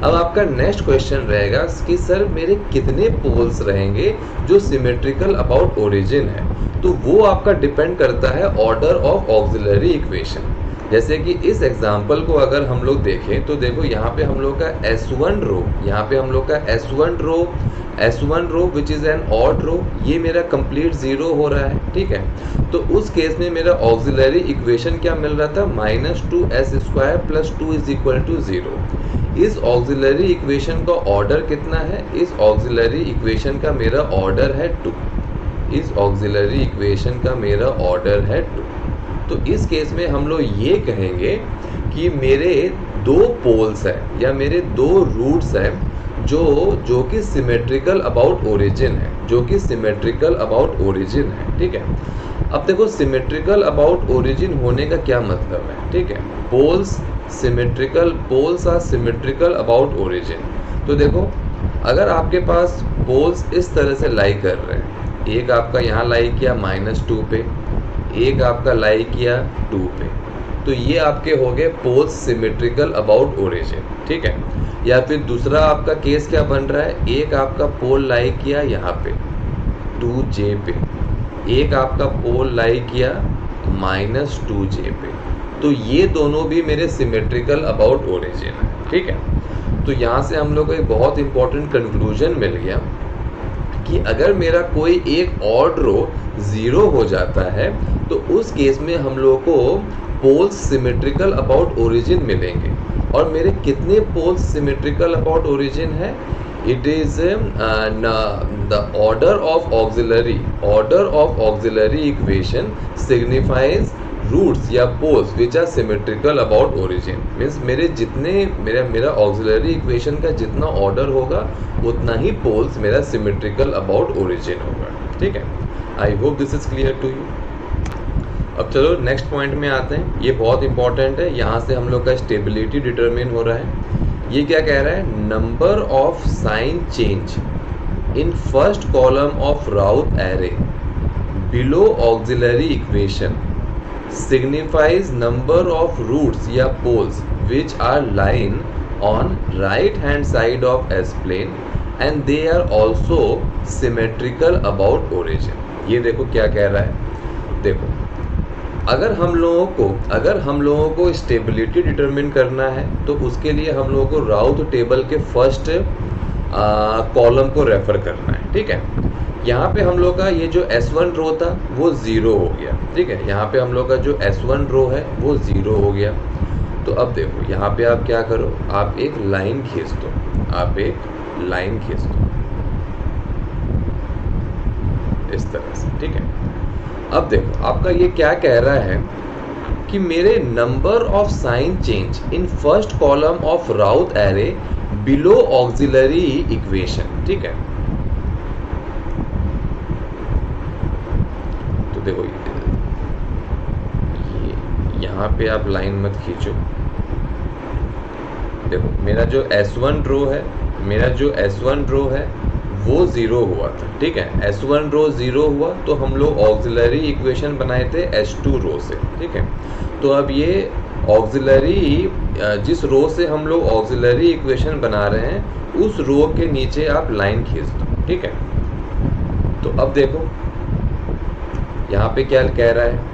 अब आपका नेक्स्ट क्वेश्चन रहेगा कि सर मेरे कितने पोल्स रहेंगे जो सिमेट्रिकल अबाउट ओरिजिन है, तो वो आपका डिपेंड करता है ऑर्डर ऑफ ऑक्सिलरी इक्वेशन। जैसे कि इस एग्जाम्पल को अगर हम लोग देखें तो देखो यहाँ पे हम लोग का S1 रो, यहाँ पे हम लोग का S1 row which is an odd row, ये मेरा कंप्लीट 0 हो रहा है, ठीक है। तो उस केस में मेरा ऑक्सिलरी इक्वेशन क्या मिल रहा था, -2s² + 2 = 0। इस ऑक्सिलरी इक्वेशन का ऑर्डर कितना है, इस ऑक्सिलरी इक्वेशन का मेरा ऑर्डर है 2, इस ऑक्सिलरी इक्वेशन का मेरा ऑर्डर है 2। तो इस केस में हम लोग ये कहेंगे कि मेरे 2 पोल्स हैं या मेरे 2 रूट्स हैं जो कि सिमेट्रिकल अबाउट ओरिजिन है, जो कि सिमेट्रिकल अबाउट ओरिजिन है, ठीक है। अब देखो सिमेट्रिकल अबाउट ओरिजिन होने का क्या मतलब है, ठीक है। Poles are symmetrical about origin. तो देखो अगर आपके पास पोल्स इस तरह से लाई कर रहे हैं, एक आपका यहाँ लाई किया -2 पे, एक आपका लाई किया 2 पे, तो ये आपके हो गए पोल्स सिमेट्रिकल अबाउट ओरिजिन, ठीक है। या फिर दूसरा आपका केस क्या बन रहा है, एक आपका पोल लाई किया यहाँ पे 2j पे, एक आपका पोल लाई किया -2j पे, तो ये दोनों भी मेरे सिमेट्रिकल अबाउट ओरिजिन है, ठीक है। तो यहाँ से हम लोग को एक बहुत इंपॉर्टेंट कंक्लूजन मिल गया कि अगर मेरा कोई एक ऑड रो 0 हो जाता है तो उस केस में हम लोग को पोल्स सिमेट्रिकल अबाउट ओरिजिन मिलेंगे। और मेरे कितने पोल्स सिमेट्रिकल अबाउट ओरिजिन है, it is the order of auxiliary equation signifies roots या poles which are symmetrical about origin. Means मेरे जितने मेरा ऑक्सिलरी इक्वेशन का जितना ऑर्डर होगा उतना ही पोल्स मेरा सिमेट्रिकल अबाउट ओरिजिन होगा, ठीक है। I hope this is clear to you. अब चलो नेक्स्ट पॉइंट में आते हैं, ये बहुत इंपॉर्टेंट है, यहाँ से हम लोग का स्टेबिलिटी डिटरमिन हो रहा है। ये क्या कह रहा है, number of sign change in first column of Routh array below auxiliary equation signifies number of roots या poles which are lying on right hand side of S plane and they are also symmetrical about origin। ये देखो क्या कह रहा है, देखो अगर हम लोगों को स्टेबिलिटी डिटरमिन करना है तो उसके लिए हम लोगों को राउथ टेबल के फर्स्ट कॉलम को रेफर करना है, ठीक है। यहाँ पे हम लोग का ये जो S1 रो था वो 0 हो गया, ठीक है। यहाँ पे हम लोग का जो S1 रो है वो 0 हो गया। तो अब देखो यहाँ पे आप क्या करो, आप एक लाइन खींच दो, आप एक लाइन खींच दो इस तरह से, ठीक है। अब देखो आपका ये क्या कह रहा है कि मेरे number of sign change in first column of Routh array below auxiliary equation, ठीक है। तो देखो ये यहाँ पे आप लाइन मत खींचो। देखो मेरा जो S1 रो है, वो 0 हुआ था, ठीक है। S1 रो 0 हुआ तो हम लोग ऑक्सिलरी इक्वेशन बनाए थे S2 रो से, ठीक है। तो अब ये ऑक्सिलरी, जिस रो से हम लोग ऑक्सिलरी इक्वेशन बना रहे हैं उस रो के नीचे आप लाइन खींच दो, ठीक है। तो अब देखो यहाँ पे क्या कह रहा है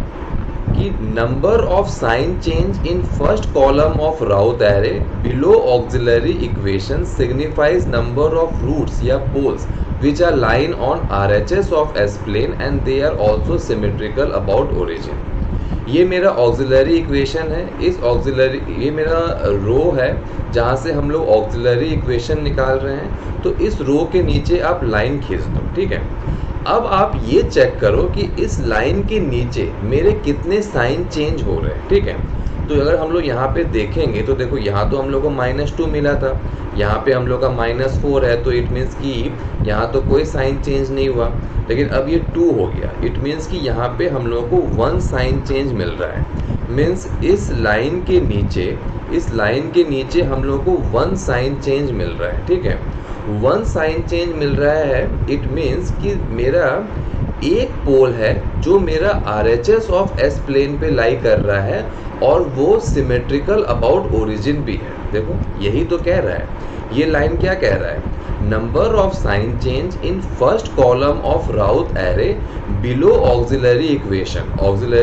कि number of sign change in first column of Routh array below auxiliary equation signifies number of roots या poles which are lying on RHS of S plane and they are also symmetrical about origin। ये मेरा auxiliary equation है। इस auxiliary, ये मेरा रो है जहाँ से हम लोग ऑक्सिलरी इक्वेशन निकाल रहे हैं। तो इस रो के नीचे आप लाइन खींच दो, ठीक है। अब आप ये चेक करो कि इस लाइन के नीचे मेरे कितने साइन चेंज हो रहे हैं, ठीक है। तो अगर हम लोग यहाँ पे देखेंगे तो देखो यहाँ तो हम लोग को -2 मिला था, यहाँ पे हम लोग का -4 है, तो इट मीन्स कि यहाँ तो कोई साइन चेंज नहीं हुआ। लेकिन अब ये 2 हो गया, इट मीन्स कि यहाँ पे हम लोग को 1 साइन चेंज मिल रहा है। मीन्स इस लाइन के नीचे हम लोग को 1 साइन चेंज मिल रहा है, ठीक है। 1 साइन चेंज मिल रहा है, इट मीन्स कि मेरा एक पोल है जो मेरा RHS ऑफ S प्लेन पे लाई कर रहा है और वो सिमेट्रिकल अबाउट ओरिजिन भी है। देखो यही तो कह रहा है, ये लाइन क्या कह रहा है, number of sign change in first column of Routh array below auxiliary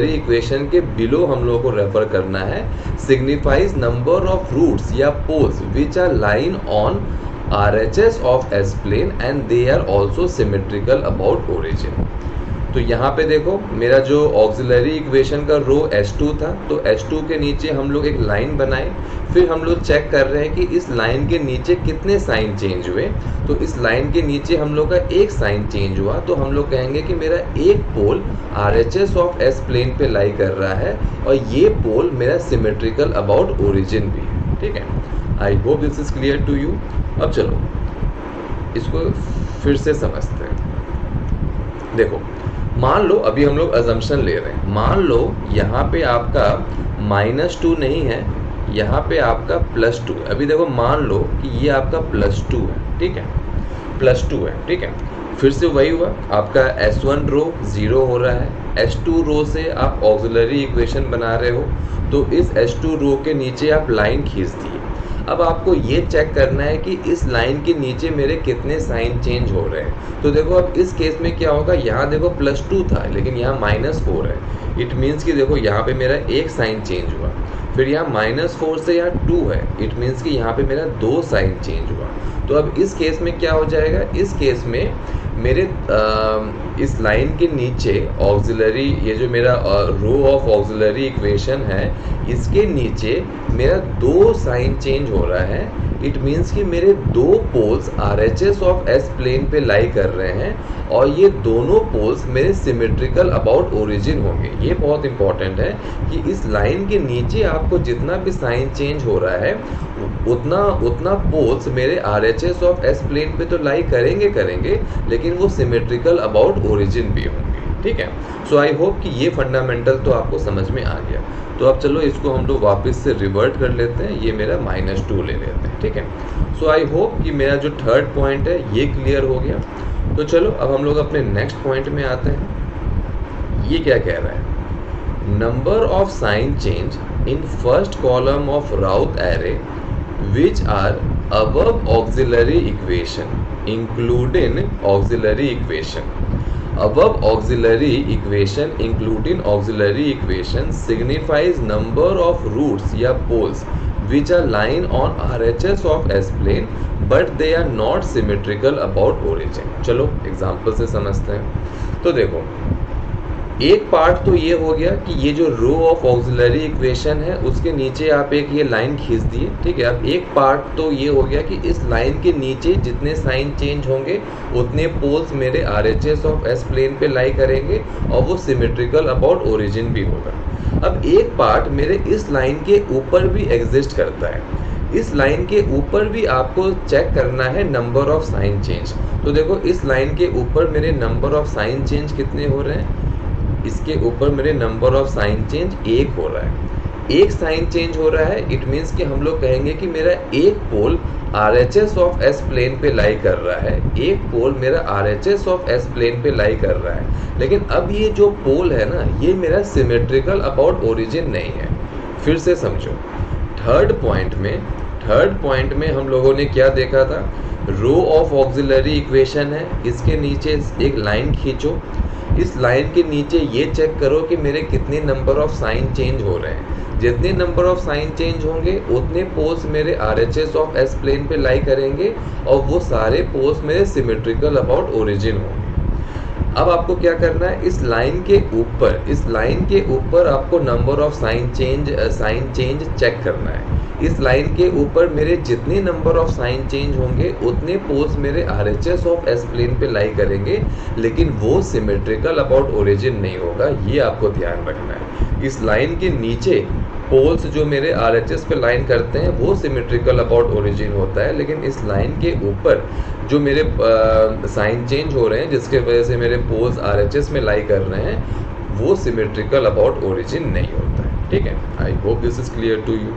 equation के बिलो हम लोग को रेफर करना है, सिग्निफाइज नंबर ऑफ रूट्स या poles which are lying on RHS of S plane and they are also symmetrical about origin। तो यहाँ पे देखो मेरा जो ऑक्सिलरी इक्वेशन का रो S2 था, तो S2 के नीचे हम लोग एक लाइन बनाए, फिर हम लोग चेक कर रहे हैं कि इस लाइन के नीचे कितने साइन चेंज हुए। तो इस लाइन के नीचे हम लोग का एक साइन चेंज हुआ, तो हम लोग कहेंगे कि मेरा एक पोल RHS ऑफ S प्लेन पे लाई कर रहा है और ये पोल मेरा सिमेट्रिकल अबाउट ओरिजिन भी है, ठीक है। I hope this is clear to you. अब चलो इसको फिर से समझते हैं। देखो मान लो अभी हम लोग अजम्पशन ले रहे हैं, मान लो यहाँ पे आपका -2 नहीं है, यहाँ पे आपका +2 है। अभी देखो मान लो कि ये आपका +2 है, ठीक है, +2 है, ठीक है। फिर से वही हुआ, आपका S1 रो 0 हो रहा है, S2 रो से आप ऑक्सिलरी इक्वेशन बना रहे हो, तो इस S2 रो के नीचे आप लाइन खींच दिए। अब आपको ये चेक करना है कि इस लाइन के नीचे मेरे कितने साइन चेंज हो रहे हैं। तो देखो अब इस केस में क्या होगा, यहाँ देखो +2 था लेकिन यहाँ -4 है, इट मीन्स कि देखो यहाँ पे मेरा एक साइन चेंज हुआ, फिर यहाँ -4 से यहाँ 2 है, इट मीन्स कि यहाँ पे मेरा 2 साइन चेंज हुआ। तो अब इस केस में क्या हो जाएगा, इस केस में मेरे इस लाइन के नीचे ऑक्सिलरी, ये जो मेरा रो ऑफ ऑक्सिलरी इक्वेशन है, इसके नीचे मेरा 2 साइन चेंज हो रहा है। इट मीन्स कि मेरे 2 poles RHS of S plane पे लाई कर रहे हैं और ये दोनों पोल्स मेरे सिमेट्रिकल अबाउट ओरिजिन होंगे। ये बहुत इंपॉर्टेंट है कि इस लाइन के नीचे आपको जितना भी साइन चेंज हो रहा है उतना पोल्स मेरे RHS ऑफ S प्लेन पे तो लाई करेंगे, लेकिन वो सिमेट्रिकल अबाउट ओरिजिन भी होंगे, ठीक है। सो आई होप कि ये फंडामेंटल तो आपको समझ में आ गया। तो अब चलो इसको हम लोग वापस से रिवर्ट कर लेते हैं, ये मेरा -2 ले लेते हैं, ठीक है। सो आई होप कि मेरा जो थर्ड पॉइंट है ये क्लियर हो गया। तो चलो अब हम लोग अपने नेक्स्ट पॉइंट में आते हैं। ये क्या कह रहा है, number of sign change in first column of Routh array which are above auxiliary equation including auxiliary equation including auxiliary equation signifies number of roots या poles which are lying on RHS of S plane but they are not symmetrical about origin। चलो example से समझते हैं। तो देखो एक part तो ये हो गया कि ये जो रो ऑफ ऑक्सिलरी इक्वेशन है उसके नीचे आप एक ये लाइन खींच दिए, ठीक है। अब एक पार्ट तो ये हो गया कि इस लाइन के नीचे जितने साइन चेंज होंगे उतने पोल्स मेरे RHS ऑफ एस प्लेन पे लाई करेंगे और वो सिमेट्रिकल अबाउट ओरिजिन भी होगा। अब एक पार्ट मेरे इस लाइन के ऊपर भी एग्जिस्ट करता है, इस लाइन के ऊपर भी आपको चेक करना है नंबर ऑफ साइन चेंज। तो देखो इस लाइन के ऊपर मेरे नंबर ऑफ साइन चेंज कितने हो रहे हैं, इसके ऊपर मेरे नंबर ऑफ साइन चेंज 1 हो रहा है। एक साइन चेंज हो रहा है, इट मीन्स कि हम लोग कहेंगे कि मेरा एक पोल RHS ऑफ एस प्लेन पे लाई कर रहा है, एक पोल मेरा RHS ऑफ एस प्लेन पे लाई कर रहा है। लेकिन अब ये जो पोल है ना, ये मेरा सिमेट्रिकल अबाउट ओरिजिन नहीं है। फिर से समझो, थर्ड पॉइंट में हम लोगों ने क्या देखा था, रो ऑफ ऑक्सिलरी इक्वेशन है, इसके नीचे एक लाइन खींचो, इस लाइन के नीचे ये चेक करो कि मेरे कितने नंबर ऑफ साइन चेंज हो रहे हैं। जितने नंबर ऑफ साइन चेंज होंगे उतने पोल्स मेरे RHS ऑफ एस प्लेन पे लाई करेंगे और वो सारे पोल्स मेरे सिमेट्रिकल अबाउट ओरिजिन होंगे। अब आपको क्या करना है, इस लाइन के ऊपर आपको number of sign change check करना है। इस लाइन के ऊपर मेरे जितने नंबर ऑफ साइन चेंज होंगे उतने पोल्स मेरे RHS ऑफ एस प्लेन पे लाई करेंगे, लेकिन वो सिमेट्रिकल अबाउट ओरिजिन नहीं होगा, ये आपको ध्यान रखना है। इस लाइन के नीचे पोल्स जो मेरे RHS पे लाइन करते हैं वो सिमेट्रिकल अबाउट ओरिजिन होता है, लेकिन इस लाइन के ऊपर जो मेरे साइन चेंज हो रहे हैं जिसके वजह से मेरे पोल्स RHS में लाई कर रहे हैं वो सिमेट्रिकल अबाउट ओरिजिन नहीं होता है, ठीक है। I hope this is clear to you.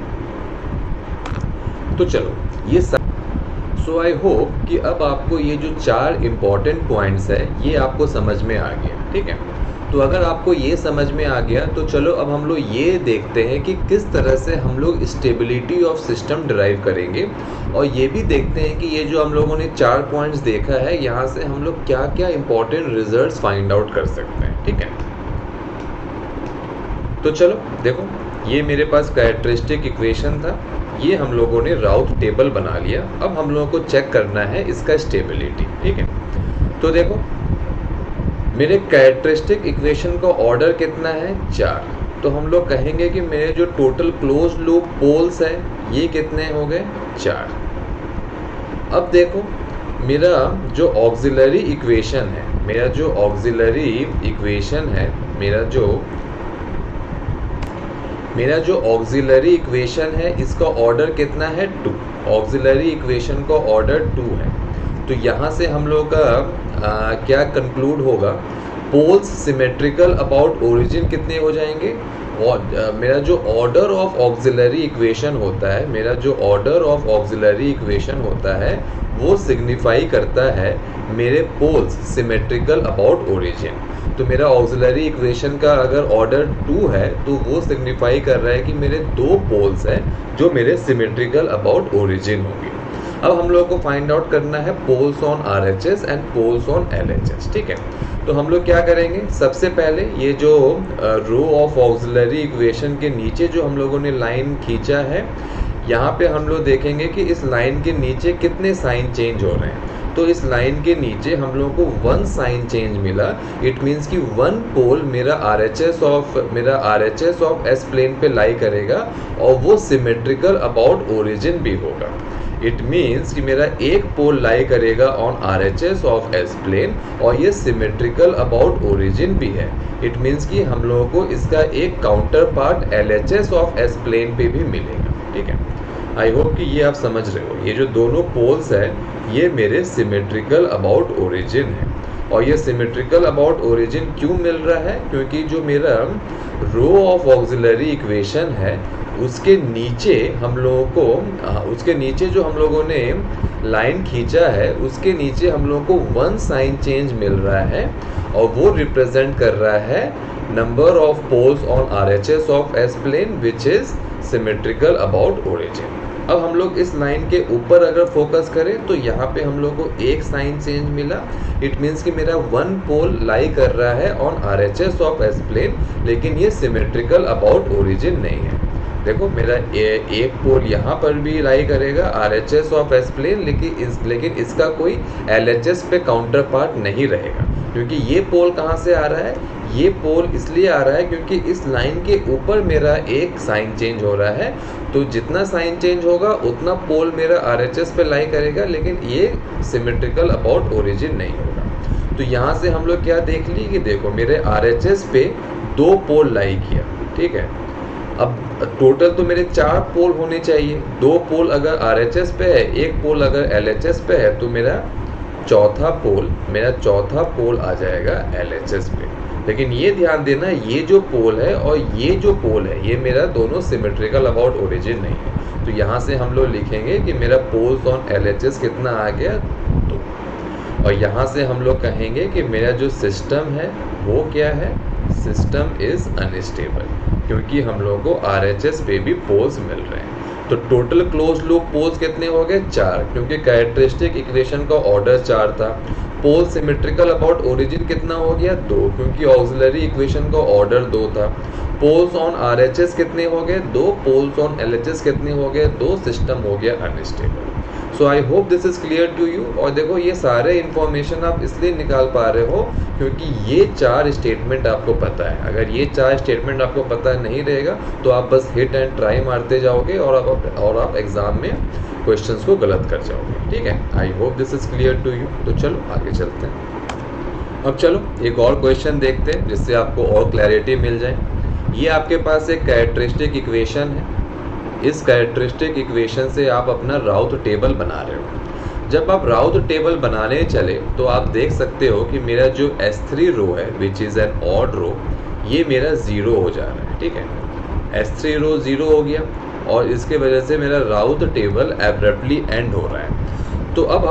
तो चलो ये सो आई होप कि अब आपको ये जो 4 इम्पॉर्टेंट पॉइंट्स है ये आपको समझ में आ गया, ठीक है। तो अगर आपको ये समझ में आ गया तो चलो अब हम लोग ये देखते हैं कि किस तरह से हम लोग स्टेबिलिटी ऑफ सिस्टम डिराइव करेंगे, और ये भी देखते हैं कि ये जो हम लोगों ने 4 पॉइंट्स देखा है यहाँ से हम लोग क्या क्या इम्पोर्टेंट रिजल्ट्स फाइंड आउट कर सकते हैं, ठीक है। तो चलो देखो, ये मेरे पास कैरेक्टरिस्टिक इक्वेशन था, ये हम लोगों ने राउथ टेबल बना लिया। अब हम लोगों को चेक करना है इसका स्टेबिलिटी, ठीक है। तो देखो मेरे कैरेक्टरिस्टिक इक्वेशन का ऑर्डर कितना है, 4। तो हम लोग कहेंगे कि मेरे जो टोटल क्लोज लूप पोल्स है ये कितने हो गए, 4। अब देखो मेरा जो ऑक्सिलरी इक्वेशन है इसका ऑर्डर कितना है, 2। ऑक्सिलरी इक्वेशन का ऑर्डर 2 है। तो यहाँ से हम लोग का क्या कंक्लूड होगा, पोल्स सिमेट्रिकल अबाउट ओरिजिन कितने हो जाएंगे, और मेरा जो ऑर्डर ऑफ ऑक्सिलरी इक्वेशन होता है वो सिग्निफाई करता है मेरे पोल्स सिमेट्रिकल अबाउट ओरिजिन। तो मेरा ऑक्सिलरी इक्वेशन का अगर ऑर्डर 2 है तो वो सिग्निफाई कर रहा है कि मेरे 2 पोल्स हैं जो मेरे सिमेट्रिकल अबाउट ओरिजिन होंगे। अब हम लोगों को फाइंड आउट करना है poles on RHS and poles on LHS, ठीक है। तो हम लोग क्या करेंगे, सबसे पहले ये जो रो ऑफ ऑक्सिलरी इक्वेशन के नीचे जो हम लोगों ने लाइन खींचा है, यहाँ पे हम लोग देखेंगे कि इस लाइन के नीचे कितने साइन चेंज हो रहे हैं। तो इस लाइन के नीचे हम लोगों को 1 साइन चेंज मिला। इट मीन्स कि 1 पोल मेरा RHS ऑफ एस प्लेन पे लाई करेगा और वो सिमेट्रिकल अबाउट ओरिजिन भी होगा। इट मीन्स कि मेरा एक पोल लाई करेगा on RHS of S plane और ये सिमेट्रिकल अबाउट ओरिजिन भी है। इट मीन्स कि हम लोगों को इसका एक counterpart LHS of S plane पे भी मिलेगा, ठीक है। आई होप कि ये आप समझ रहे हो, ये जो दोनों पोल्स हैं ये मेरे सिमेट्रिकल अबाउट ओरिजिन है। और ये सिमेट्रिकल अबाउट ओरिजिन क्यों मिल रहा है, क्योंकि जो मेरा रो ऑफ ऑक्सिलरी इक्वेशन है उसके नीचे जो हम लोगों ने लाइन खींचा है उसके नीचे हम लोगों को 1 साइन चेंज मिल रहा है और वो रिप्रेजेंट कर रहा है number of poles on RHS of S plane which is symmetrical about origin. अब हम लोग इस लाइन के ऊपर अगर फोकस करें तो यहाँ पे हम लोग को 1 साइन चेंज मिला। इट मीन्स कि मेरा 1 पोल लाई कर रहा है on RHS of S plane, लेकिन ये सिमेट्रिकल अबाउट ओरिजिन नहीं है। देखो मेरा एक पोल यहाँ पर भी लाई करेगा RHS ऑफ एस प्लेन, लेकिन इसका कोई LHS पे काउंटर पार्ट नहीं रहेगा, क्योंकि ये पोल कहाँ से आ रहा है, ये पोल इसलिए आ रहा है क्योंकि इस लाइन के ऊपर मेरा एक साइन चेंज हो रहा है, तो जितना साइन चेंज होगा उतना पोल मेरा RHS पे लाई करेगा, लेकिन ये सिमेट्रिकल अबाउट ओरिजिन नहीं होगा। तो यहाँ से हम लोग क्या देख लिए कि देखो मेरे RHS पे 2 पोल लाई किया, ठीक है। अब टोटल तो मेरे 4 पोल होने चाहिए, 2 पोल अगर RHS पे है, 1 पोल अगर LHS पे है, तो मेरा चौथा पोल आ जाएगा LHS पे। लेकिन ये ध्यान देना, ये जो पोल है और ये जो पोल है, ये मेरा दोनों सिमेट्रिकल अबाउट ओरिजिन नहीं है। तो यहाँ से हम लोग लिखेंगे कि मेरा पोल्स ऑन LHS कितना आ गया 2, और यहाँ से हम लोग कहेंगे कि मेरा जो सिस्टम है वो क्या है, सिस्टम इज अनस्टेबल, क्योंकि हम लोग को RHS पे भी पोल्स मिल रहे हैं। तो टोटल क्लोज लूप पोल्स कितने हो गए 4, क्योंकि कैरेक्टरिस्टिक इक्वेशन का ऑर्डर 4 था। पोल सिमेट्रिकल अबाउट ओरिजिन कितना हो गया 2, क्योंकि ऑक्सिलरी इक्वेशन का ऑर्डर 2 था। पोल्स ऑन RHS कितने हो गए 2, पोल्स ऑन LHS कितने हो गए 2, सिस्टम हो गया unstable. So I hope this is clear to you. और देखो ये सारे इंफॉर्मेशन आप इसलिए निकाल पा रहे हो क्योंकि ये 4 स्टेटमेंट आपको पता है। अगर ये 4 स्टेटमेंट आपको पता नहीं रहेगा तो आप बस हिट एंड ट्राई मारते जाओगे और आप एग्जाम में क्वेश्चंस को गलत कर जाओगे, ठीक है। I hope this is clear to you. तो चलो आगे चलते हैं। अब चलो एक और क्वेश्चन देखते हैं जिससे आपको और क्लैरिटी मिल जाए। ये आपके पास एक कैरेक्टरिस्टिक इक्वेशन है। इस कैरेक्टरिस्टिक इक्वेशन से आप अपना राउथ टेबल बना रहे हो। जब आप राउथ टेबल बनाने चले तो आप देख सकते हो कि मेरा जो S3 रो है विच इज़ एन ऑड रो, ये मेरा 0 हो जा रहा है, ठीक है। S3 रो 0 हो गया और इसके वजह से मेरा राउथ टेबल एब्रप्टली एंड हो रहा है। तो अब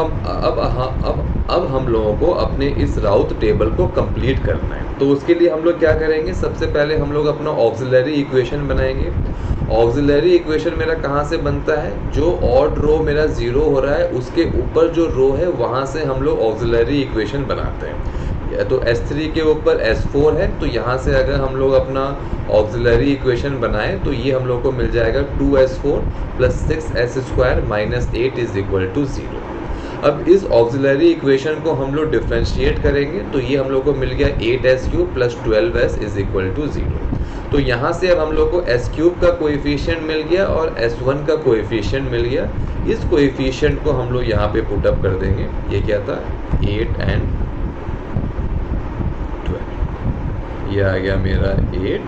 हम लोगों को अपने इस राउथ टेबल को कंप्लीट करना है। तो उसके लिए हम लोग क्या करेंगे, सबसे पहले हम लोग अपना ऑक्सिलरी इक्वेशन बनाएंगे। ऑक्सिलरी इक्वेशन मेरा कहाँ से बनता है, जो ऑड रो मेरा 0 हो रहा है उसके ऊपर जो रो है वहाँ से हम लोग ऑक्सिलरी इक्वेशन बनाते हैं। या तो S3 के ऊपर S4 है, तो यहाँ से अगर हम लोग अपना ऑक्सिलरी इक्वेशन बनाएं तो ये हम लोग को मिल जाएगा 2S4 + 6S² - 8 = 0। अब इस ऑक्सिलरी इक्वेशन को हम लोग डिफरेंशिएट करेंगे तो ये हम लोग को मिल गया 8S³ + 12S = 0। तो यहाँ से अब हम लोग को S³ का कोएफिशिएंट मिल गया और S1 का कोएफिशिएंट मिल गया। इस कोएफिशिएंट को हम लोग यहाँ पे पुट अप कर देंगे। ये क्या था 8 and 12, ये आ गया मेरा 8,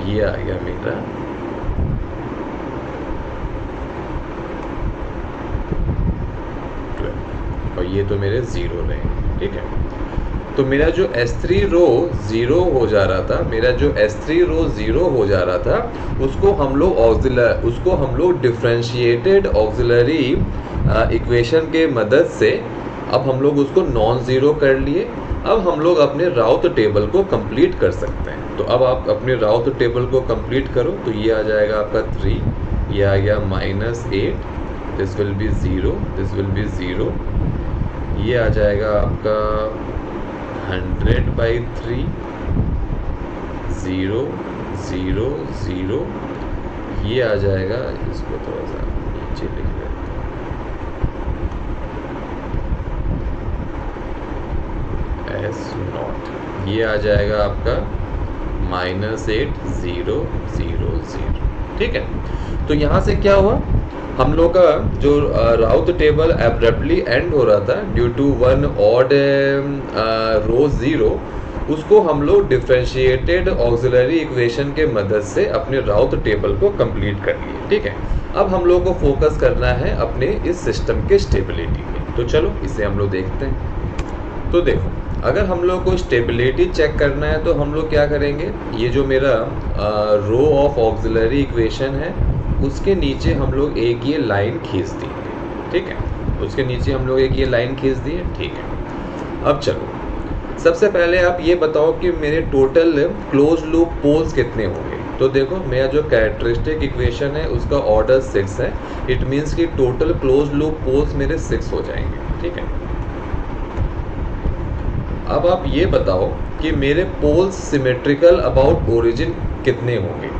ये आ गया मेरा 12 और ये तो मेरे 0 रहे, ठीक है। तो मेरा जो S3 रो 0 हो जा रहा था, उसको हम लोग डिफरेंशिएटेड ऑक्सिलरी इक्वेशन के मदद से अब हम लोग उसको नॉन ज़ीरो कर लिए। अब हम लोग अपने राउथ टेबल को कंप्लीट कर सकते हैं। तो अब आप अपने राउथ टेबल को कंप्लीट करो तो ये आ जाएगा आपका 3, ये आ गया -8, this will be 0, this will be 0, ये आ जाएगा आपका 100/3, 0 0 0, ये आ जाएगा, इसको थोड़ा सा नीचे लिख लेते हैं S0, ये आ जाएगा आपका -8 0 0 0, ठीक है। तो यहाँ से क्या हुआ, हम लोग का जो राउथ टेबल एब्रप्टली एंड हो रहा था ड्यू टू 1 ऑड रो 0, उसको हम लोग डिफरेंशिएटेड ऑक्सिलरी इक्वेशन के मदद से अपने राउथ टेबल को कंप्लीट कर लिए, ठीक है। अब हम लोग को फोकस करना है अपने इस सिस्टम के स्टेबिलिटी पे। तो चलो इसे हम लोग देखते हैं। तो देखो, अगर हम लोग को स्टेबिलिटी चेक करना है तो हम लोग क्या करेंगे, ये जो मेरा रो ऑफ ऑक्सिलरी इक्वेशन है उसके नीचे हम लोग एक ये लाइन खींच देंगे, ठीक है। उसके नीचे हम लोग एक ये लाइन खींच दिए, ठीक है। अब चलो सबसे पहले आप ये बताओ कि मेरे टोटल क्लोज लूप पोल्स कितने होंगे। तो देखो मेरा जो कैरेक्टरिस्टिक इक्वेशन है उसका ऑर्डर 6 है, इट मीन्स कि टोटल क्लोज लूप पोल्स मेरे 6 हो जाएंगे, ठीक है। अब आप ये बताओ कि मेरे पोल्स सिमेट्रिकल अबाउट ओरिजिन कितने होंगे।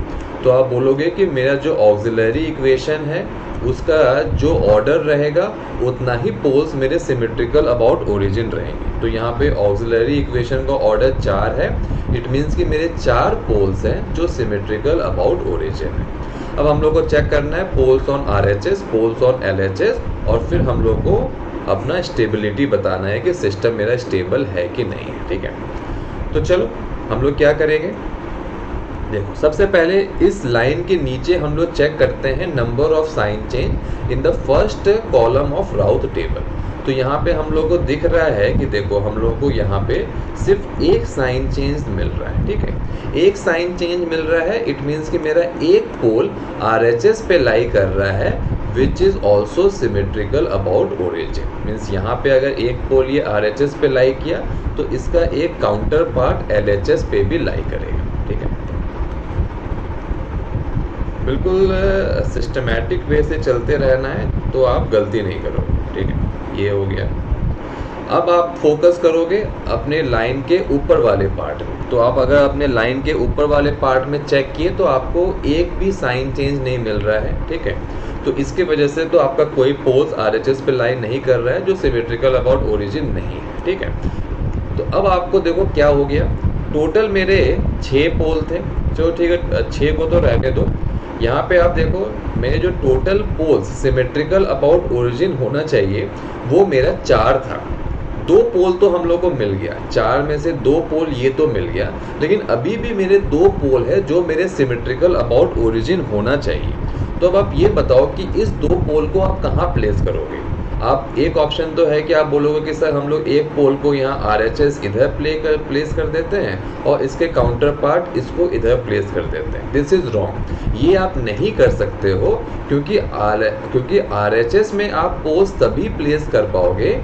तो आप बोलोगे कि मेरा जो ऑक्सिलरी इक्वेशन है उसका जो ऑर्डर रहेगा उतना ही पोल्स मेरे सिमेट्रिकल अबाउट ओरिजिन रहेंगे। तो यहाँ पे ऑक्सिलरी इक्वेशन का ऑर्डर 4 है, इट मीन्स कि मेरे 4 पोल्स हैं जो सिमेट्रिकल अबाउट ओरिजिन है। अब हम लोग को चेक करना है poles on RHS, poles on LHS, और फिर हम लोग को अपना स्टेबिलिटी बताना है कि सिस्टम मेरा स्टेबल है कि नहीं है। ठीक है, तो चलो हम लोग क्या करेंगे, देखो सबसे पहले इस लाइन के नीचे हम लोग चेक करते हैं number of sign change in the first column of Routh table. तो यहाँ पे हम लोग को दिख रहा है कि देखो हम लोग को यहाँ पे सिर्फ एक साइन चेंज मिल रहा है। ठीक है, एक साइन चेंज मिल रहा है, इट मीन्स कि मेरा एक पोल RHS पे लाई कर रहा है which is also symmetrical about origin. Means यहाँ पे अगर एक पोल ये RHS पे लाई किया तो इसका एक काउंटर पार्ट LHS पे भी लाई करेगा। ठीक है, बिल्कुल सिस्टमैटिक वे से चलते रहना है तो आप गलती नहीं करोगे। ठीक है, ये हो गया। अब आप फोकस करोगे अपने लाइन के ऊपर वाले पार्ट में। तो आप अगर अपने लाइन के ऊपर वाले पार्ट में चेक किए तो आपको एक भी साइन चेंज नहीं मिल रहा है। ठीक है, तो इसकी वजह से तो आपका कोई पोल्स RHS पे लाइन नहीं कर रहा है जो सिमेट्रिकल अबाउट ओरिजिन नहीं है। ठीक है, तो अब आपको देखो क्या हो गया, टोटल मेरे 6 पोल थे। चलो ठीक है, 6 को तो रहने दो। यहाँ पे आप देखो मेरे जो total poles symmetrical about origin होना चाहिए वो मेरा 4 था। 2 पोल तो हम लोग को मिल गया, 4 में से 2 पोल ये तो मिल गया, लेकिन अभी भी मेरे 2 पोल है जो मेरे सिमेट्रिकल अबाउट ओरिजिन होना चाहिए। तो अब आप ये बताओ कि इस 2 पोल को आप कहाँ प्लेस करोगे। आप एक ऑप्शन तो है कि आप बोलोगे कि सर हम लोग एक पोल को यहाँ RHS इधर प्लेस कर देते हैं और इसके काउंटर पार्ट इसको इधर प्लेस कर देते हैं। दिस इज रॉन्ग, ये आप नहीं कर सकते हो क्योंकि RHS में आप पोल्स तभी प्लेस कर पाओगे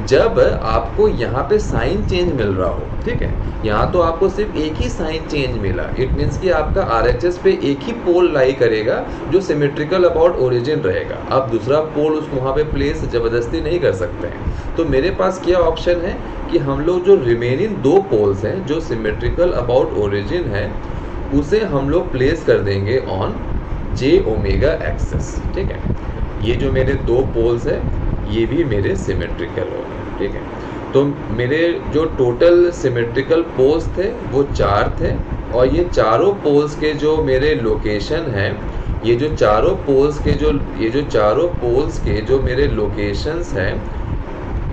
जब आपको यहाँ पे साइन चेंज मिल रहा हो। ठीक है, यहाँ तो आपको सिर्फ एक ही साइन चेंज मिला, इट मीन्स कि आपका RHS पे एक ही पोल लाई करेगा जो सिमेट्रिकल अबाउट ओरिजिन रहेगा। आप दूसरा पोल उस वहाँ पे प्लेस जबरदस्ती नहीं कर सकते हैं। तो मेरे पास क्या ऑप्शन है कि हम लोग जो रिमेनिंग 2 पोल्स हैं जो सिमेट्रिकल अबाउट ओरिजिन है उसे हम लोग प्लेस कर देंगे ऑन J एक्सेस। ठीक है, ये जो मेरे 2 पोल्स है ये भी मेरे सिमेट्रिकल हो गए। ठीक है, तो मेरे जो टोटल सिमेट्रिकल पोल्स थे वो 4 थे, और ये चारों पोल्स के जो मेरे लोकेशन हैं, ये जो चारों पोल्स के जो मेरे लोकेशंस हैं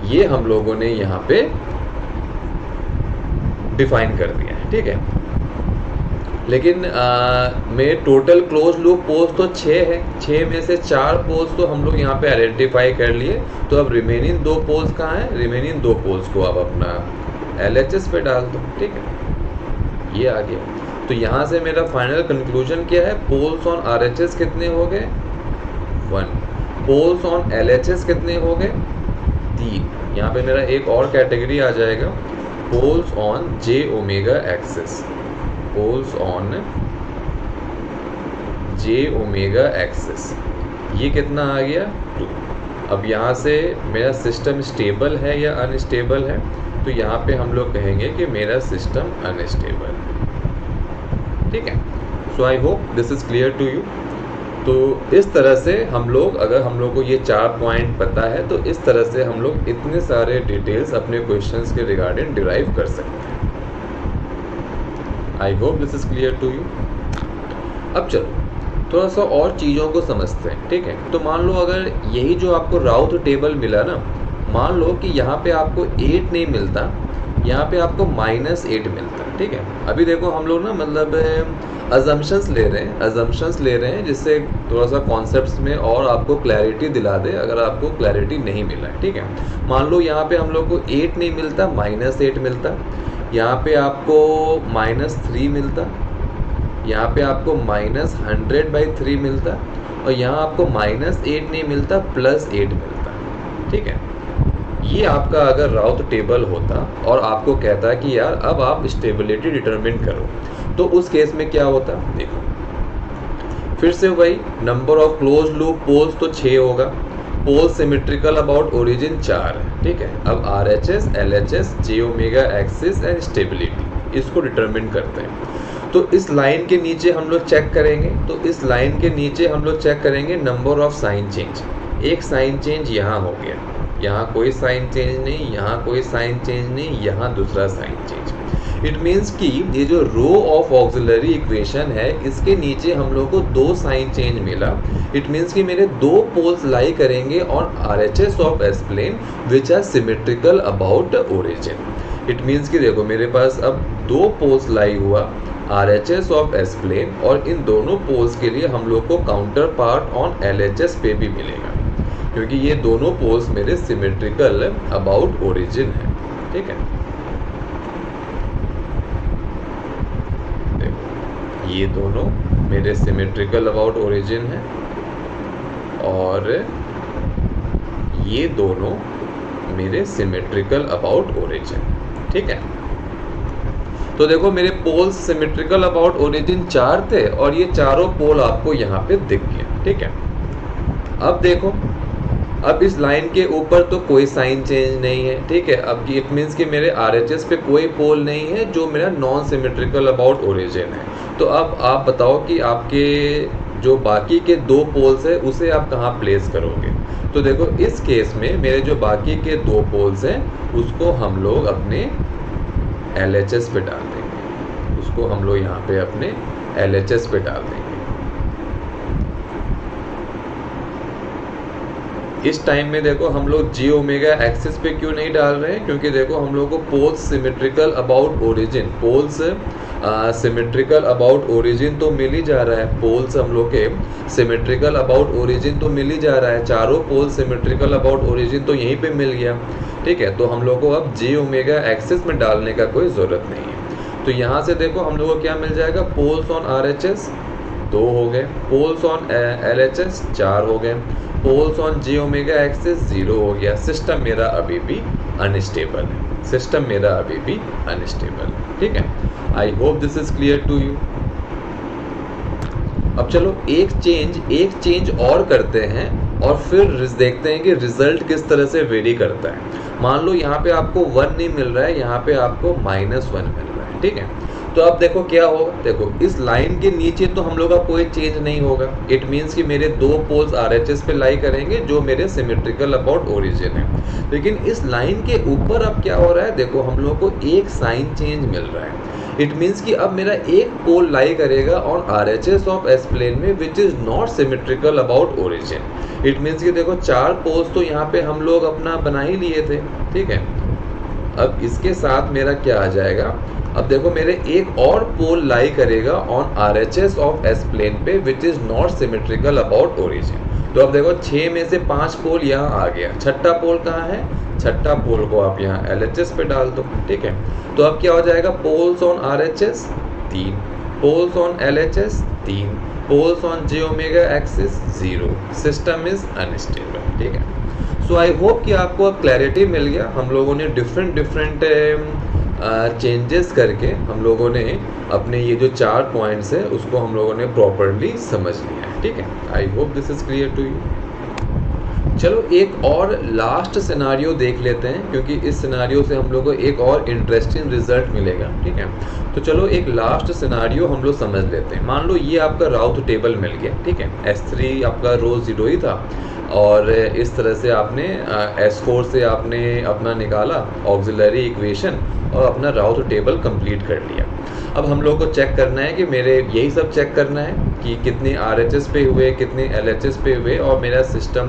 ये हम लोगों ने यहाँ पे डिफाइन कर दिया है। ठीक है, लेकिन मेरे टोटल क्लोज लूप पोल्स तो 6 है, 6 में से 4 पोल्स तो हम लोग यहाँ पे आइडेंटिफाई कर लिए। तो अब रिमेनिंग 2 पोल्स कहाँ हैं, रिमेनिंग 2 पोल्स को अब अपना LHS पे डाल दो। ठीक है, ये आ गया। तो यहाँ से मेरा फाइनल कंक्लूजन क्या है, पोल्स ऑन RHS कितने हो गए 1, पोल्स ऑन LHS कितने हो गए 3। यहाँ पे मेरा एक और कैटेगरी आ जाएगा, poles on J axis, poles on J axis, ये कितना आ गया 2। अब यहाँ से मेरा सिस्टम स्टेबल है या अनस्टेबल है, तो यहाँ पे हम लोग कहेंगे कि मेरा सिस्टम अनस्टेबल है। ठीक है, so I hope this is clear to you. तो इस तरह से हम लोग, अगर हम लोग को ये 4 पॉइंट पता है तो इस तरह से हम लोग इतने सारे डिटेल्स अपने क्वेश्चंस के रिगार्डिंग डिराइव कर सकते हैं। I hope this is clear to you. अब चलो थोड़ा सा और चीज़ों को समझते हैं। ठीक है, तो मान लो अगर यही जो आपको राउथ टेबल मिला ना, मान लो कि यहाँ पे आपको 8 नहीं मिलता, यहाँ पे आपको -8 मिलता है। ठीक है, अभी देखो हम लोग ना मतलब अजम्पशंस ले रहे हैं जिससे थोड़ा सा कॉन्सेप्ट्स में और आपको क्लैरिटी दिला दे अगर आपको क्लैरिटी नहीं मिला है। ठीक है, मान लो यहाँ पे हम लोग को 8 नहीं मिलता, -8 मिलता, यहाँ पे आपको -3 मिलता, यहाँ पे आपको -100/3 मिलता, और यहाँ आपको -8 नहीं मिलता, +8 मिलता। ठीक है, ये आपका अगर राउथ टेबल होता और आपको कहता कि यार अब आप स्टेबिलिटी डिटरमिन करो, तो उस केस में क्या होता, देखो फिर से वही number of close loop poles तो 6 होगा, पोल सिमेट्रिकल अबाउट ओरिजिन 4 है। ठीक है, अब RHS, LHS, J axis and stability इसको डिटरमिन करते हैं। तो इस लाइन के नीचे हम लोग चेक करेंगे, तो इस लाइन के नीचे हम लोग चेक करेंगे नंबर ऑफ साइन चेंज। एक साइन चेंज यहाँ हो गया, यहाँ कोई साइन चेंज नहीं, यहाँ कोई साइन चेंज नहीं, यहाँ दूसरा साइन चेंज। इट मीन्स कि ये जो रो ऑफ ऑक्सिलरी इक्वेशन है इसके नीचे हम लोग को 2 साइन चेंज मिला। इट मीन्स कि मेरे 2 पोल्स लाई करेंगे on RHS of S plane which are symmetrical about origin. It means कि देखो मेरे पास अब 2 पोल्स लाई हुआ RHS ऑफ एस प्लेन, और इन दोनों पोल्स के लिए हम लोग को काउंटर पार्ट ऑन LHS पे भी मिलेगा, क्योंकि ये दोनों पोल्स मेरे सिमेट्रिकल अबाउट ओरिजिन है। ठीक है, देखो ये दोनों मेरे सिमेट्रिकल अबाउट ओरिजिन है और ये दोनों मेरे सिमेट्रिकल अबाउट ओरिजिन। ठीक है, तो देखो मेरे पोल्स सिमेट्रिकल अबाउट ओरिजिन 4 थे और ये चारों पोल आपको यहाँ पे दिख गया। ठीक है, अब देखो अब इस लाइन के ऊपर तो कोई साइन चेंज नहीं है। ठीक है, अब इट मीन्स कि मेरे RHS पे कोई पोल नहीं है जो मेरा नॉन सिमेट्रिकल अबाउट ओरिजिन है। तो अब आप बताओ कि आपके जो बाकी के 2 पोल्स है उसे आप कहाँ प्लेस करोगे। तो देखो इस केस में मेरे जो बाकी के 2 पोल्स हैं उसको हम लोग अपने LHS पे डाल देंगे, उसको हम लोग यहाँ पे अपने LHS पे डाल देंगे। इस टाइम में देखो हम लोग जी ओमेगा एक्सिस पे क्यों नहीं डाल रहे हैं, क्योंकि देखो हम लोग को poles symmetrical about origin, poles symmetrical about origin तो मिल ही जा रहा है, पोल्स हम लोग के सिमेट्रिकल अबाउट ओरिजिन तो मिल ही जा रहा है, चारों पोल्स सिमेट्रिकल अबाउट ओरिजिन तो यहीं पे मिल गया। ठीक है, तो हम लोग को अब जी ओमेगा एक्सिस में डालने का कोई ज़रूरत नहीं है। तो यहाँ से देखो हम लोग को क्या मिल जाएगा, पोल्स ऑन RHS 2 हो गए, पोल्स ऑन LHS 4 हो गए, poles on J omega axis 0 हो गया। सिस्टम मेरा अभी भी अनस्टेबल है, सिस्टम मेरा अभी भी अनस्टेबल है। ठीक है, I hope this is clear to you. अब चलो एक चेंज और करते हैं और फिर देखते हैं कि रिजल्ट किस तरह से वेरी करता है। मान लो यहाँ पे आपको 1 नहीं मिल रहा है, यहाँ पे आपको -1 मिल रहा है। ठीक है, तो अब देखो क्या होगा, देखो इस लाइन के नीचे तो हम लोग का कोई चेंज नहीं होगा। इट मीन्स कि मेरे 2 पोल्स RHS पे लाई करेंगे जो मेरे सिमेट्रिकल अबाउट ओरिजिन है। लेकिन इस लाइन के ऊपर अब क्या हो रहा है, देखो हम लोग को एक साइन चेंज मिल रहा है। इट मीन्स कि अब मेरा एक पोल लाई करेगा on RHS of S plane में which is not symmetrical about origin. It means कि देखो 4 पोल्स तो यहाँ पे हम लोग अपना बना ही लिए थे। ठीक है, अब इसके साथ मेरा क्या आ जाएगा, अब देखो मेरे एक और पोल लाई करेगा on RHS of S plane पे which is not symmetrical about origin. तो अब देखो 6 में से 5 पोल यहाँ आ गया, छठा पोल कहाँ है, छठा पोल को आप यहाँ LHS पे डाल दो। ठीक है, तो अब क्या हो जाएगा, poles on RHS 3, poles on LHS 3, poles on J omega axis 0, system is unstable. ठीक है, सो आई होप कि आपको अब क्लैरिटी मिल गया। हम लोगों ने डिफरेंट चेंजेस करके हम लोगों ने अपने ये जो 4 पॉइंट्स है उसको हम लोगों ने प्रॉपरली समझ लिया है। ठीक है, I hope this is clear to you. चलो एक और लास्ट सिनारियो देख लेते हैं, क्योंकि इस सिनारियो से हम लोग को एक और इंटरेस्टिंग रिजल्ट मिलेगा। ठीक है, तो चलो एक लास्ट सिनारियो हम लोग समझ लेते हैं। मान लो ये आपका राउथ टेबल मिल गया। ठीक है, S3 आपका रो 0 ही था और इस तरह से आपने S4 से आपने अपना निकाला ऑक्सिलरी इक्वेशन और अपना राउथ टेबल कंप्लीट कर लिया। अब हम लोग को चेक करना है कि मेरे यही सब चेक करना है कि कितने RHS पे हुए, कितने LHS पे हुए और मेरा सिस्टम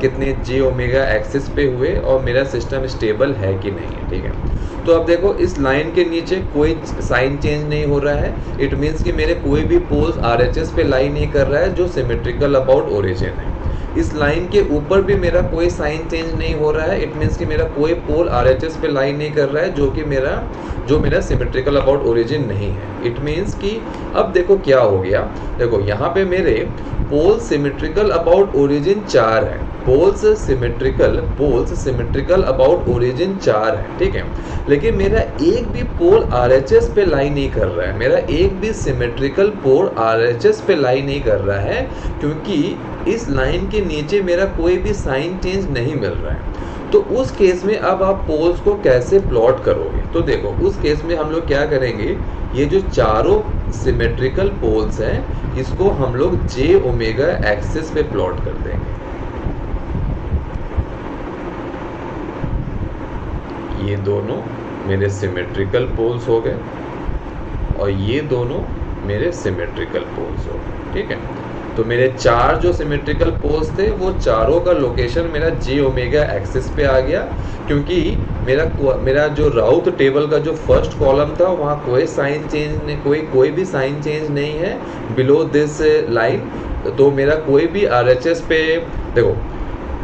कितने जी ओमेगा एक्सिस पे हुए और मेरा सिस्टम स्टेबल है कि नहीं है। ठीक है, तो अब देखो इस लाइन के नीचे कोई साइन चेंज नहीं हो रहा है। इट मीन्स कि मेरे कोई भी पोल्स RHS पे लाई नहीं कर रहा है जो सिमेट्रिकल अबाउट ओरिजिन है। इस लाइन के ऊपर भी मेरा कोई साइन चेंज नहीं हो रहा है। इट मीन्स कि मेरा कोई पोल RHS पे लाई नहीं कर रहा है जो मेरा सिमेट्रिकल अबाउट ओरिजिन नहीं है। इट मीन्स कि अब देखो क्या हो गया, देखो यहाँ पे मेरे पोल सिमेट्रिकल अबाउट ओरिजिन 4 है, पोल्स सिमेट्रिकल अबाउट ओरिजिन 4 है। ठीक है, लेकिन मेरा एक भी पोल RHS पे लाई नहीं कर रहा है, मेरा एक भी सिमेट्रिकल पोल RHS पे लाई नहीं कर रहा है, क्योंकि इस लाइन के नीचे मेरा कोई भी साइन चेंज नहीं मिल रहा है। तो उस केस में अब आप पोल्स को कैसे प्लॉट करोगे? तो देखो उस केस में हम लोग क्या करेंगे, ये जो चारों सिमेट्रिकल पोल्स हैं इसको हम लोग जे ओमेगा एक्सिस पे प्लॉट कर देंगे। ये दोनों मेरे सिमेट्रिकल पोल्स हो गए और ये दोनों मेरे सिमेट्रिकल पोल्स हो गए, ठीक है। तो मेरे चार जो सिमेट्रिकल पोल्स थे वो चारों का लोकेशन मेरा जे ओमेगा एक्सिस पे आ गया, क्योंकि मेरा जो राउथ टेबल का जो फर्स्ट कॉलम था वहाँ कोई साइन चेंज नहीं, कोई भी साइन चेंज नहीं है बिलो दिस लाइन। तो मेरा कोई भी आरएचएस पे, देखो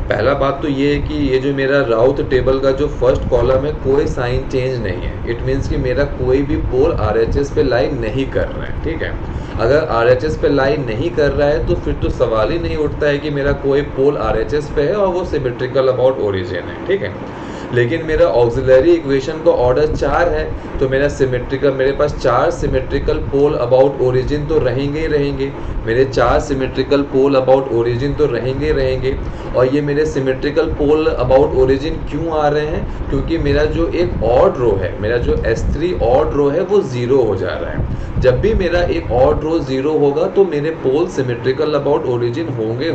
पहला बात तो ये है कि ये जो मेरा राउथ टेबल का जो फर्स्ट कॉलम है कोई साइन चेंज नहीं है। इट मीन्स कि मेरा कोई भी पोल आरएचएस पे लाइन नहीं कर रहा है, ठीक है। अगर आरएचएस पे लाइन नहीं कर रहा है तो फिर तो सवाल ही नहीं उठता है कि मेरा कोई पोल आरएचएस पे है और वो सिमेट्रिकल अबाउट ओरिजिन है, ठीक है। लेकिन मेरा ऑक्सिलरी इक्वेशन का ऑर्डर 4 है, तो मेरा सिमेट्रिकल, मेरे पास 4 सिमेट्रिकल पोल अबाउट ओरिजिन तो रहेंगे ही रहेंगे। मेरे 4 सिमेट्रिकल पोल अबाउट ओरिजिन तो रहेंगे रहेंगे। और ये मेरे सिमेट्रिकल पोल अबाउट ओरिजिन क्यों आ रहे हैं? क्योंकि मेरा जो एक ऑड रो है, मेरा जो S3 ऑड रो है वो 0 हो जा रहा है। जब भी मेरा एक ऑड रो 0 होगा तो मेरे पोल सिमेट्रिकल अबाउट ओरिजिन होंगे।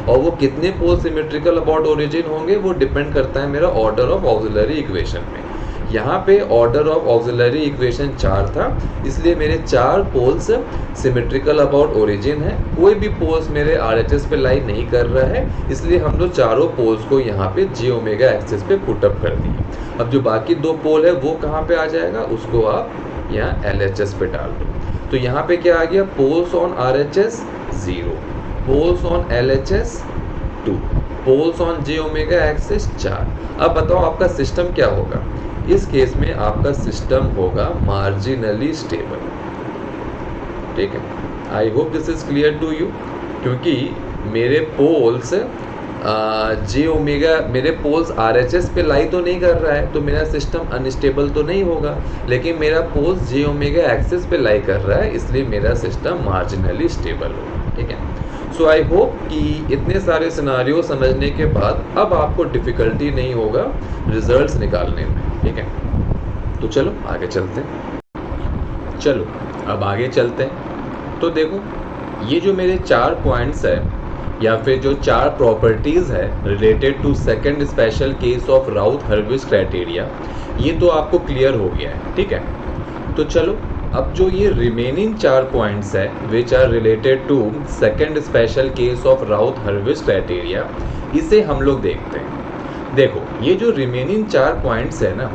और वो कितने पोल सिमेट्रिकल अबाउट ओरिजिन होंगे वो डिपेंड करता है मेरा ऑर्डर ऑफ ऑक्सिलरी इक्वेशन में। यहाँ पे ऑर्डर ऑफ ऑक्सिलरी इक्वेशन 4 था, इसलिए मेरे 4 पोल्स सिमेट्रिकल अबाउट ओरिजिन है। कोई भी पोल्स मेरे आरएचएस पे लाइन नहीं कर रहा है, इसलिए हम लोग चारों पोल्स को यहाँ पे जे ओमेगा एक्सिस पे पुटअप कर दिए। अब जो बाकी 2 पोल है वो कहाँ पे आ जाएगा, उसको आप यहाँ एलएचएस पे डाल दो। तो यहाँ पे क्या आ गया, poles on RHS 0, poles on LHS 2, poles on J omega axis 4। अब बताओ आपका सिस्टम क्या होगा? इस केस में आपका सिस्टम होगा मार्जिनली स्टेबल, ठीक है। I hope this is clear to you, क्योंकि मेरे पोल्स जे ओमेगा, मेरे पोल्स आरएचएस पे लाई तो नहीं कर रहा है तो मेरा सिस्टम अनस्टेबल तो नहीं होगा, लेकिन मेरा पोल्स जे ओमेगा एक्सिस पे लाई कर रहा है, इसलिए मेरा सिस्टम मार्जिनली स्टेबल होगा, ठीक है। सो आई होप कि इतने सारे सिनारियो समझने के बाद अब आपको डिफ़िकल्टी नहीं होगा रिजल्ट्स निकालने में, ठीक है। तो चलो आगे चलते हैं। चलो अब आगे चलते हैं। तो देखो ये जो मेरे 4 पॉइंट्स है या फिर जो 4 प्रॉपर्टीज़ है related to second special case of Routh Hurwitz criteria, ये तो आपको क्लियर हो गया है, ठीक है। तो चलो अब जो ये रिमेनिंग 4 पॉइंट्स है which are related to second special case of Routh Hurwitz criteria, इसे हम लोग देखते हैं। देखो ये जो रिमेनिंग 4 पॉइंट्स है ना,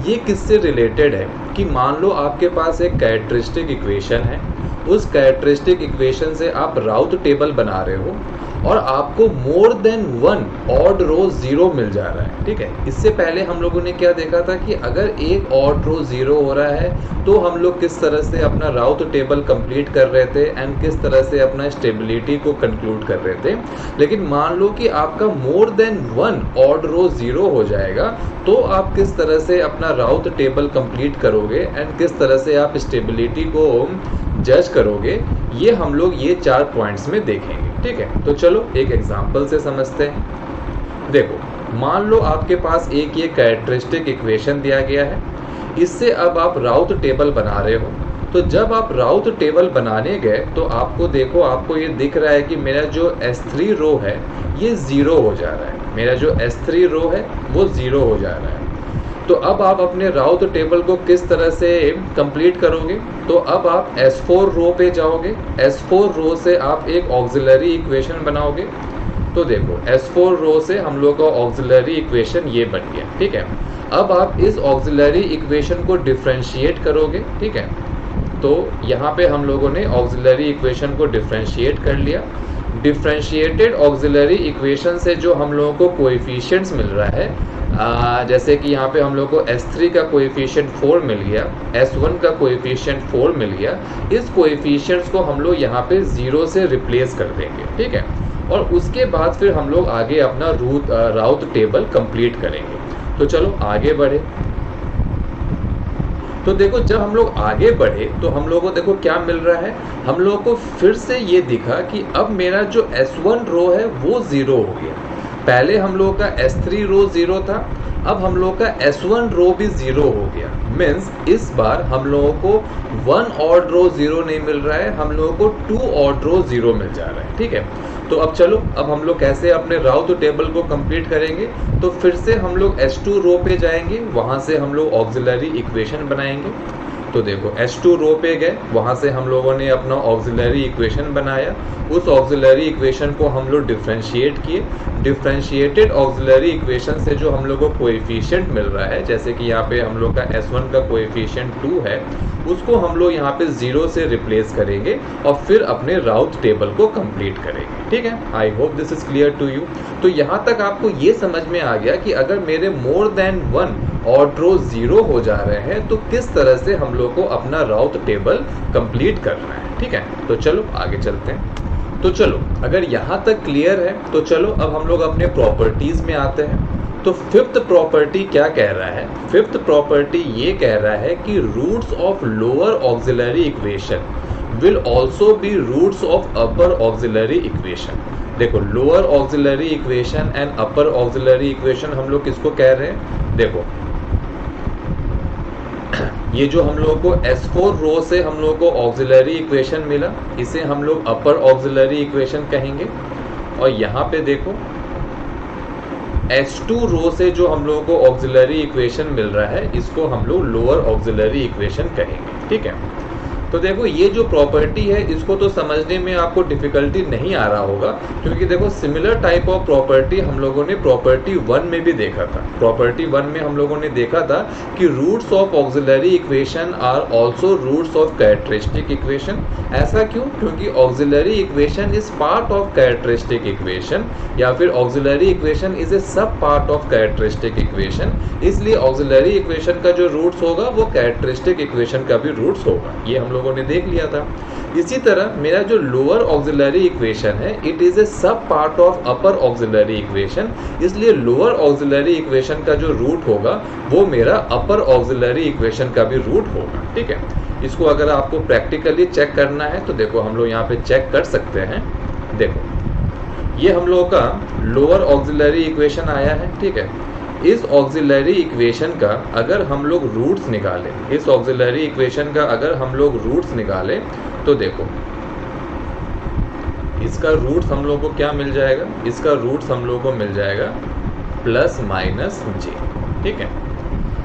ये किससे रिलेटेड है कि मान लो आपके पास एक कैरेक्टरिस्टिक इक्वेशन है, उस कैरेक्टरिस्टिक इक्वेशन से आप राउथ टेबल बना रहे हो और आपको मोर देन 1 ऑड रो 0 मिल जा रहा है, ठीक है। इससे पहले हम लोगों ने क्या देखा था कि अगर एक ऑड रो 0 हो रहा है तो हम लोग किस तरह से अपना राउथ टेबल कंप्लीट कर रहे थे एंड किस तरह से अपना स्टेबिलिटी को कंक्लूड कर रहे थे। लेकिन मान लो कि आपका मोर देन 1 ऑड रो 0 हो जाएगा तो आप किस तरह से अपना राउथ टेबल कंप्लीट करोगे एंड किस तरह से आप स्टेबिलिटी को जज करोगे, ये हम लोग ये 4 पॉइंट्स में देखेंगे, ठीक है। तो चलो एक एग्जांपल से समझते हैं। देखो मान लो आपके पास एक ये कैरेक्टरिस्टिक इक्वेशन दिया गया है, इससे अब आप राउथ टेबल बना रहे हो। तो जब आप राउथ टेबल बनाने गए तो आपको देखो, आपको ये दिख रहा है कि मेरा जो S3 रो है ये 0 हो जा रहा है, मेरा जो S3 रो है वो 0 हो जा रहा है। तो अब आप अपने राउथ टेबल को किस तरह से कंप्लीट करोगे? तो अब आप S4 रो पे जाओगे, S4 रो से आप एक ऑक्सिलरी इक्वेशन बनाओगे। तो देखो S4 रो से हम लोग का ऑक्सिलरी इक्वेशन ये बन गया, ठीक है। अब आप इस ऑक्सिलरी इक्वेशन को डिफरेंशिएट करोगे, ठीक है। तो यहाँ पे हम लोगों ने ऑक्सिलरी इक्वेशन को डिफरेंशिएट कर लिया। डिफरेंशिएटेड ऑक्सिलरी इक्वेशन से जो हम लोगों को कोएफिशिएंट्स मिल रहा है, जैसे कि यहाँ पे हम लोग को S3 का कोएफिशिएंट 4 मिल गया, S1 का कोएफिशिएंट 4 मिल गया। इस कोएफिशिएंट्स को हम लोग यहाँ पे 0 से रिप्लेस कर देंगे, ठीक है। और उसके बाद फिर हम लोग आगे अपना राउथ टेबल कंप्लीट करेंगे। तो चलो आगे बढ़े। तो देखो जब हम लोग आगे बढ़े तो हम लोगों को देखो क्या मिल रहा है, हम लोगों को फिर से ये दिखा कि अब मेरा जो S1 रो है वो 0 हो गया। पहले हम लोगों का S3 रो 0 था, अब हम लोगों का S1 रो भी 0 हो गया। मीन्स इस बार हम लोगों को 1 ऑड रो 0 नहीं मिल रहा है, हम लोगों को 2 ऑड रो 0 मिल जा रहा है। ठीक है, तो अब चलो, अब हम लोग कैसे अपने राउथ टेबल को कंप्लीट करेंगे। तो फिर से हम लोग S2 रो पे जाएंगे, वहां से हम लोग ऑक्सिलरी इक्वेशन बनाएंगे। तो देखो S2 रो पे गए, वहां से हम लोगों ने अपना ऑक्सिलरी इक्वेशन बनाया, उस ऑक्सिलरी इक्वेशन को हम लोग डिफरेंशिएट किए। डिफरेंशिएटेड ऑक्सिलरी इक्वेशन से जो हम लोग को कोएफिशिएंट मिल रहा है, जैसे कि यहाँ पे हम लोग का S1 का कोएफिशिएंट 2 है, उसको हम लोग यहाँ पे 0 से रिप्लेस करेंगे और फिर अपने राउथ टेबल को कंप्लीट करेंगे। ठीक है, I hope this is clear to you. तो यहाँ तक आपको ये समझ में आ गया कि अगर मेरे मोर देन 1 ऑड रो 0 हो जा रहे हैं तो किस तरह से हम लोग को अपना राउथ टेबल कंप्लीट करना है। ठीक है, तो चलो आगे चलते हैं। तो चलो, अगर यहाँ तक क्लियर है तो चलो अब हम लोग अपने प्रॉपर्टीज में आते हैं। तो फिफ्थ प्रॉपर्टी क्या कह रहा है? फिफ्थ प्रॉपर्टी ये कह रहा है कि roots of lower auxiliary equation will also be roots of upper auxiliary equation. देखो, lower auxiliary equation and upper auxiliary equation हम लोग किसको कह रहे हैं? देखो, ये जो हम लोगों को S4 रो से हम लोगों को ऑक्सिलरी इक्वेशन मिला, इसे हम लोग अपर ऑक्सिलरी इक्वेशन कहेंगे। और यहाँ पे देखो, S2 रो से जो हम लोगों को ऑक्सिलरी इक्वेशन मिल रहा है, इसको हम लोग लोअर ऑक्सिलरी इक्वेशन कहेंगे। ठीक है, तो देखो ये जो प्रॉपर्टी है, इसको तो समझने में आपको डिफिकल्टी नहीं आ रहा होगा, क्योंकि देखो सिमिलर टाइप ऑफ प्रॉपर्टी हम लोगों ने प्रॉपर्टी 1 में भी देखा था। प्रॉपर्टी 1 में हम लोगों ने देखा था कि roots of auxiliary equation are also roots of characteristic equation. ऐसा क्यों? क्योंकि auxiliary equation is part of characteristic equation, या फिर ऑक्सिलरी इक्वेशन इज ए सब पार्ट ऑफ कैरेक्टरिस्टिक इक्वेशन। इसलिए ऑक्सिलरी इक्वेशन का जो रूट्स होगा वो कैरेक्टरिस्टिक इक्वेशन का भी रूट्स होगा। ये हम लोगों ने देख लिया था। इसी तरह मेरा जो लोअर ऑक्सिलरी इक्वेशन है, इट इज ए सब part of upper auxiliary equation, इसलिए लोअर ऑक्सिलरी इक्वेशन का जो रूट होगा वो मेरा अपर ऑक्सिलरी इक्वेशन का भी रूट होगा। ठीक है, इसको अगर आपको प्रैक्टिकली चेक करना है तो देखो हम लोग यहाँ पे चेक कर सकते हैं। देखो, ये हम लोगों का लोअर ऑक्सिलरी इक्वेशन आया है। ठीक है, इस ऑक्सिलरी इक्वेशन का अगर हम लोग रूट्स निकालें, इस ऑक्सिलरी इक्वेशन का अगर हम लोग रूट्स निकालें तो देखो इसका रूट्स हम लोग को क्या मिल जाएगा? इसका रूट्स हम लोग को मिल जाएगा प्लस माइनस जे। ठीक है,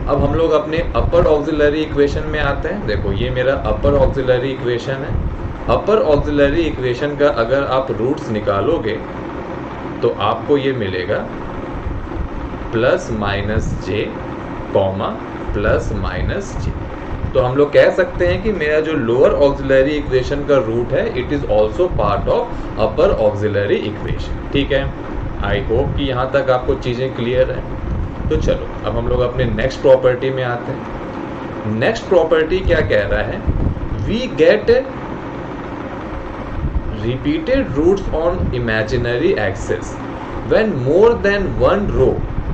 अब हम लोग अपने अपर ऑक्सिलरी इक्वेशन में आते हैं। देखो, ये मेरा अपर ऑक्सिलरी इक्वेशन है। अपर ऑक्सिलरी इक्वेशन का अगर आप रूट्स निकालोगे तो आपको ये मिलेगा प्लस माइनस जे कॉमा प्लस माइनस जे। तो हम लोग कह सकते हैं कि मेरा जो लोअर ऑक्सिलरी इक्वेशन का रूट है, it is also part of upper auxiliary equation. ठीक है, आई होप कि यहाँ तक आपको चीज़ें क्लियर है। तो चलो अब हम लोग अपने नेक्स्ट प्रॉपर्टी में आते हैं। नेक्स्ट प्रॉपर्टी क्या कह रहा है? We get repeated roots on imaginary axis when more than one row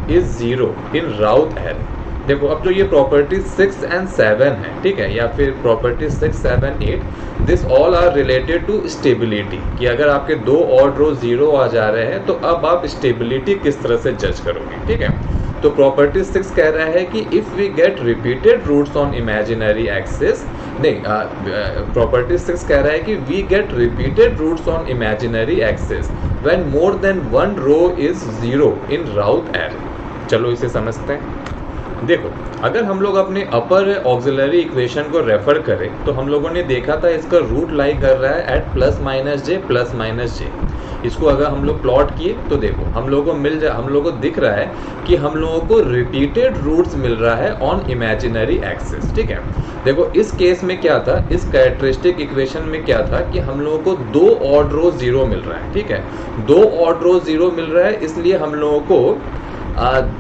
is 0 in Routh array। देखो, अब जो ये प्रॉपर्टी 6 एंड 7 है, ठीक है, या फिर property 6, 7, 8, this all are related to stability, कि अगर आपके 2 ऑड रो 0 आ जा रहे हैं तो अब आप स्टेबिलिटी किस तरह से जज करोगे। ठीक है, तो प्रॉपर्टी 6 कह रहा है कि if we get repeated roots on imaginary axis, नहीं, प्रॉपर्टी 6 कह रहा है कि we get repeated roots on imaginary axis when more than one row is 0 in Routh array. चलो इसे समझते हैं। देखो, अगर हम लोग अपने अपर ऑक्सिलरी इक्वेशन को रेफर करें तो हम लोगों ने देखा था इसका रूट लाई कर रहा है एट प्लस माइनस जे। इसको अगर हम लोग प्लॉट किए तो देखो हम लोगों को दिख रहा है कि हम लोगों को रिपीटेड रूट्स मिल रहा है ऑन इमेजिनरी एक्सिस। ठीक है, देखो इस केस में क्या था, इस कैरेक्टरिस्टिक इक्वेशन में क्या था कि हम लोगों को 2 ऑड रो 0 मिल रहा है। ठीक है, 2 ऑड रो 0 मिल रहा है, इसलिए हम लोगों को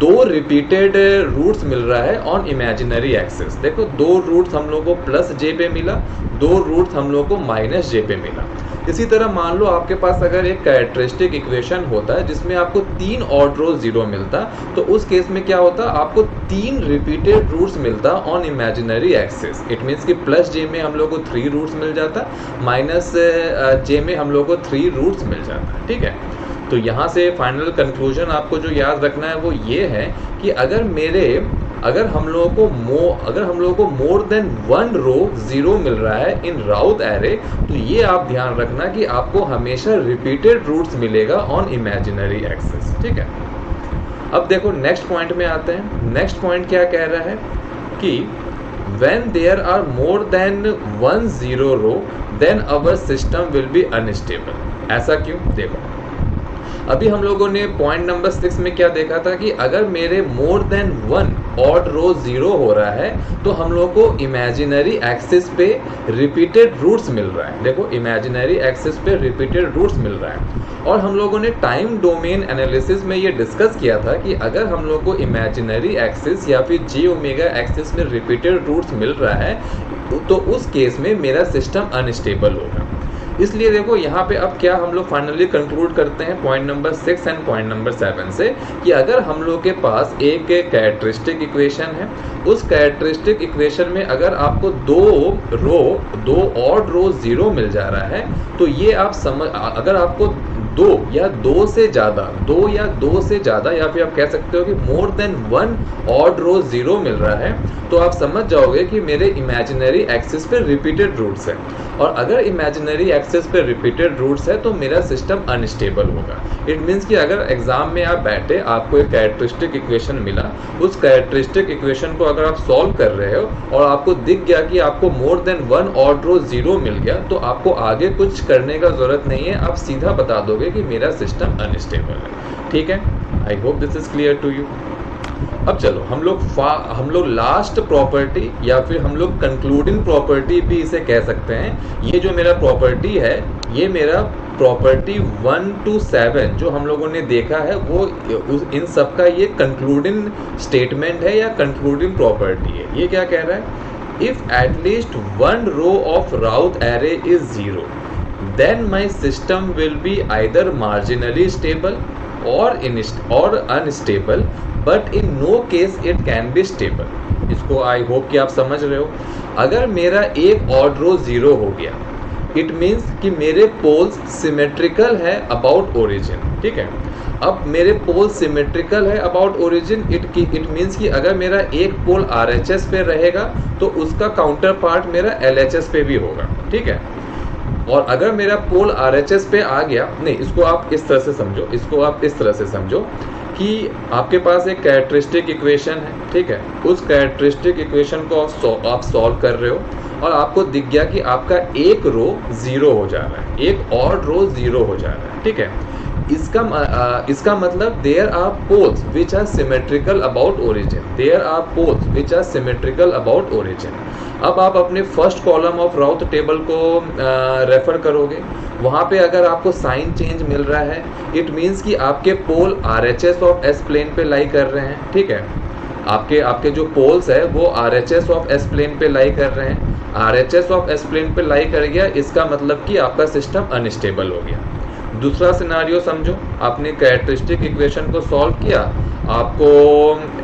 2 रिपीटेड रूट्स मिल रहा है ऑन इमेजिनरी एक्सिस। देखो, 2 रूट्स हम लोगों को प्लस जे पे मिला, 2 रूट्स हम लोगों को माइनस जे पे मिला। इसी तरह मान लो आपके पास अगर एक कैरेक्टरिस्टिक इक्वेशन होता है जिसमें आपको 3 ऑड रो 0 मिलता, तो उस केस में क्या होता, आपको 3 रिपीटेड रूट्स मिलता on imaginary axis. It means कि प्लस जे में हम लोग को 3 रूट्स मिल जाता, माइनस जे में हम लोग को 3 रूट्स मिल जाता। ठीक है, तो यहाँ से फाइनल कंक्लूजन आपको जो याद रखना है वो ये है कि अगर हम लोगों को मोर देन 1 रो 0 मिल रहा है इन राउथ एरे, तो ये आप ध्यान रखना कि आपको हमेशा रिपीटेड रूट्स मिलेगा ऑन इमेजिनरी एक्सिस। ठीक है, अब देखो नेक्स्ट पॉइंट में आते हैं। नेक्स्ट पॉइंट क्या कह रहा है कि when there are more than 1 0 row then our system will be unstable। ऐसा क्यों? देखो अभी हम लोगों ने पॉइंट नंबर 6 में क्या देखा था कि अगर मेरे मोर देन 1 ऑड रो 0 हो रहा है तो हम लोग को इमेजिनरी एक्सिस पे रिपीटेड रूट्स मिल रहा है। देखो इमेजिनरी एक्सिस पे रिपीटेड रूट्स मिल रहा है, और हम लोगों ने टाइम डोमेन एनालिसिस में ये डिस्कस किया था कि अगर हम लोग को इमेजिनरी एक्सिस या फिर जी ओमेगा एक्सिस में रिपीटेड रूट्स मिल रहा है तो उस केस में मेरा सिस्टम अनस्टेबल होगा। इसलिए देखो यहाँ पे अब क्या हम लोग फाइनली कंक्लूड करते हैं point number 6 and point number 7 से कि अगर हम लोग के पास एक कैरेक्टरिस्टिक इक्वेशन है, उस कैरेक्टरिस्टिक इक्वेशन में अगर आपको दो ऑड रो 0 मिल जा रहा है तो ये आप अगर आपको दो या दो से ज़्यादा या फिर आप कह सकते हो कि मोर देन 1 ऑड रो 0 मिल रहा है तो आप समझ जाओगे कि मेरे इमेजिनरी एक्सिस पे रिपीटेड रूट्स है, और अगर इमेजिनरी एक्सिस पे रिपीटेड रूट्स है तो मेरा सिस्टम अनस्टेबल होगा। इट मीन्स कि अगर एग्जाम में आप बैठे, आपको एक कैरेक्टरिस्टिक इक्वेशन मिला, उस कैरेक्टरिस्टिक इक्वेशन को अगर आप सॉल्व कर रहे हो और आपको दिख गया कि आपको मोर देन 1 ऑड रो 0 मिल गया, तो आपको आगे कुछ करने का जरूरत नहीं है, आप सीधा बता दोगे कि मेरा सिस्टम अनस्टेबल है। ठीक है, I hope this is clear to you. अब चलो हम लोग लास्ट प्रॉपर्टी या फिर हम लोग कंक्लूडिंग प्रॉपर्टी भी इसे कह सकते हैं। ये जो मेरा प्रॉपर्टी है, ये मेरा प्रॉपर्टी 1 to 7 जो हम लोगों ने देखा है वो इन सब का ये कंक्लूडिंग स्टेटमेंट है या कंक्लूडिंग प्रॉपर्टी है। ये क्या कह रहा है? If at least 1 row of Routh array is 0 then my system will be either marginally stable or unstable, but in no case it can be stable। इसको आई होप कि आप समझ रहे हो। अगर मेरा एक ऑड रो 0 हो गया, इट मीन्स कि मेरे पोल्स सिमेट्रिकल है अबाउट ओरिजिन। ठीक है, अब मेरे पोल सिमेट्रिकल है अबाउट ओरिजिन, इट मीन्स कि अगर मेरा एक पोल RHS पे रहेगा तो उसका काउंटर पार्ट मेरा LHS पे भी होगा। ठीक है, और अगर मेरा पोल RHS पे आ गया, नहीं इसको आप इस तरह से समझो कि आपके पास एक कैरेक्टरिस्टिक इक्वेशन है। ठीक है, उस कैरेक्टरिस्टिक इक्वेशन को आप सॉल्व कर रहे हो और आपको दिख गया कि आपका एक रो 0 हो जा रहा है, एक और रो 0 हो जा रहा है। ठीक है, इसका मतलब there are poles which are symmetrical about origin. अब आप अपने first column of Routh table को रेफर करोगे, वहाँ पे अगर आपको साइन चेंज मिल रहा है, इट मीन्स कि आपके पोल RHS ऑफ S प्लेन पे लाई कर रहे हैं। ठीक है, आपके जो पोल्स है वो RHS ऑफ S प्लेन पे लाई कर रहे हैं। RHS ऑफ S प्लेन पे लाई कर गया, इसका मतलब कि आपका सिस्टम अनस्टेबल हो गया। दूसरा सिनारियो समझो, आपने कैरेक्टरिस्टिक इक्वेशन को सॉल्व किया, आपको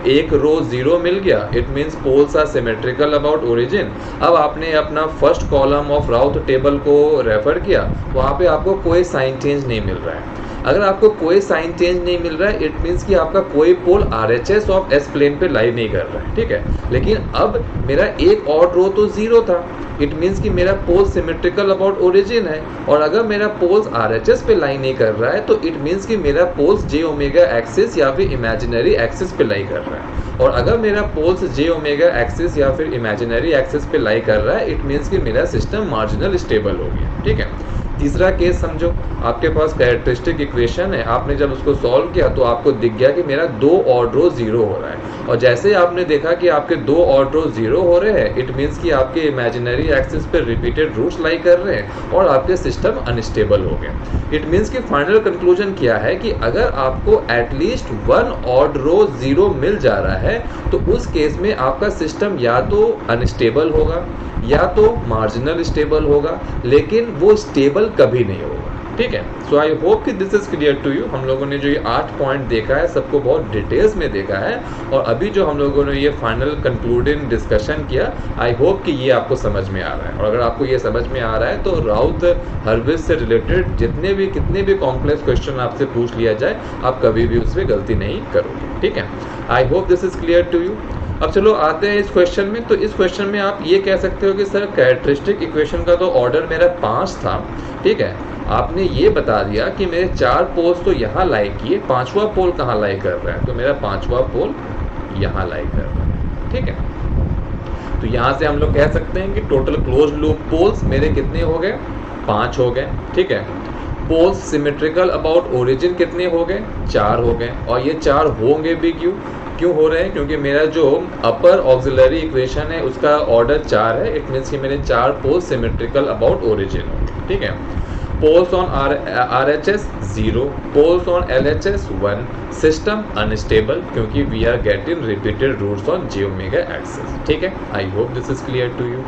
एक रो 0 मिल गया, it means poles are symmetrical about origin. अब आपने अपना first column of Routh table को रेफर किया, वहाँ पे आपको कोई साइन चेंज नहीं मिल रहा है। अगर आपको कोई साइन चेंज नहीं मिल रहा है, इट मीन्स कि आपका कोई पोल RHS ऑफ S प्लेन पे लाई नहीं कर रहा है। ठीक है, लेकिन अब मेरा एक और रो तो 0 था, इट मीन्स कि मेरा पोल सिमेट्रिकल अबाउट ओरिजिन है, और अगर मेरा पोल्स RHS पे लाई नहीं कर रहा है तो इट मीन्स कि मेरा पोल्स J ओमेगा एक्सिस या फिर इमेजिनरी एक्सिस पे लाई कर रहा है। और अगर मेरा पोल्स J ओमेगा एक्सिस या फिर इमेजिनरी एक्सिस पे लाई कर रहा है, इट मीन्स कि मेरा सिस्टम मार्जिनल स्टेबल हो गया। ठीक है, तीसरा केस समझो, आपके पास कैरेक्टरिस्टिक इक्वेशन है, आपने जब उसको सॉल्व किया तो आपको दिख गया कि मेरा 2 ऑड रो 0 हो रहा है, और जैसे आपने देखा कि आपके 2 ऑड रो 0 हो रहे हैं, इट मीन्स कि आपके इमेजिनरी एक्सिस पे रिपीटेड रूट्स लाई कर रहे हैं और आपके सिस्टम अनस्टेबल हो गए। इट मीन्स कि फाइनल कंक्लूजन क्या है कि अगर आपको एटलीस्ट 1 ऑड रो 0 मिल जा रहा है तो उस केस में आपका सिस्टम या तो अनस्टेबल होगा या तो मार्जिनल स्टेबल होगा, लेकिन वो स्टेबल कभी नहीं होगा। ठीक है। सो आई होप कि this is clear to you. हम लोगों ने जो ये 8 पॉइंट देखा है सबको बहुत डिटेल्स में देखा है, और अभी जो हम लोगों ने ये फाइनल कंक्लूडिंग डिस्कशन किया, आई होप कि ये आपको समझ में आ रहा है। और अगर आपको ये समझ में आ रहा है तो राउथ हर्विज से रिलेटेड कितने भी कॉम्प्लेक्स क्वेश्चन आपसे पूछ लिया जाए, आप कभी भी उसमें गलती नहीं करोगे। ठीक है, I hope this is clear to you. अब चलो आते हैं इस क्वेश्चन में। तो इस क्वेश्चन में आप ये कह सकते हो कि सर कैरेक्टरिस्टिक इक्वेशन का तो ऑर्डर मेरा 5 था, ठीक है, आपने ये बता दिया कि मेरे 4 पोल्स तो यहाँ लाई किए, 5वां पोल कहाँ लाई कर रहा है, तो मेरा 5वां पोल यहाँ लाई कर रहा है। ठीक है, तो यहाँ से हम लोग कह सकते हैं कि टोटल क्लोज लूप पोल्स मेरे कितने हो गए, 5 हो गए। ठीक है, पोल्स सिमेट्रिकल अबाउट ओरिजिन कितने हो गए, 4 हो गए। और ये 4 होंगे भी क्यों हो रहे हैं, क्योंकि मेरा जो अपर ऑक्सिलरी इक्वेशन है उसका ऑर्डर 4 है। इट मीन्स कि मेरे 4 पोल्स सिमेट्रिकल अबाउट ओरिजिन होंगे। ठीक है, poles on RHS 0, poles on LHS 1, system unstable क्योंकि we are getting repeated roots on j omega axis. ठीक है, I hope this is clear to you.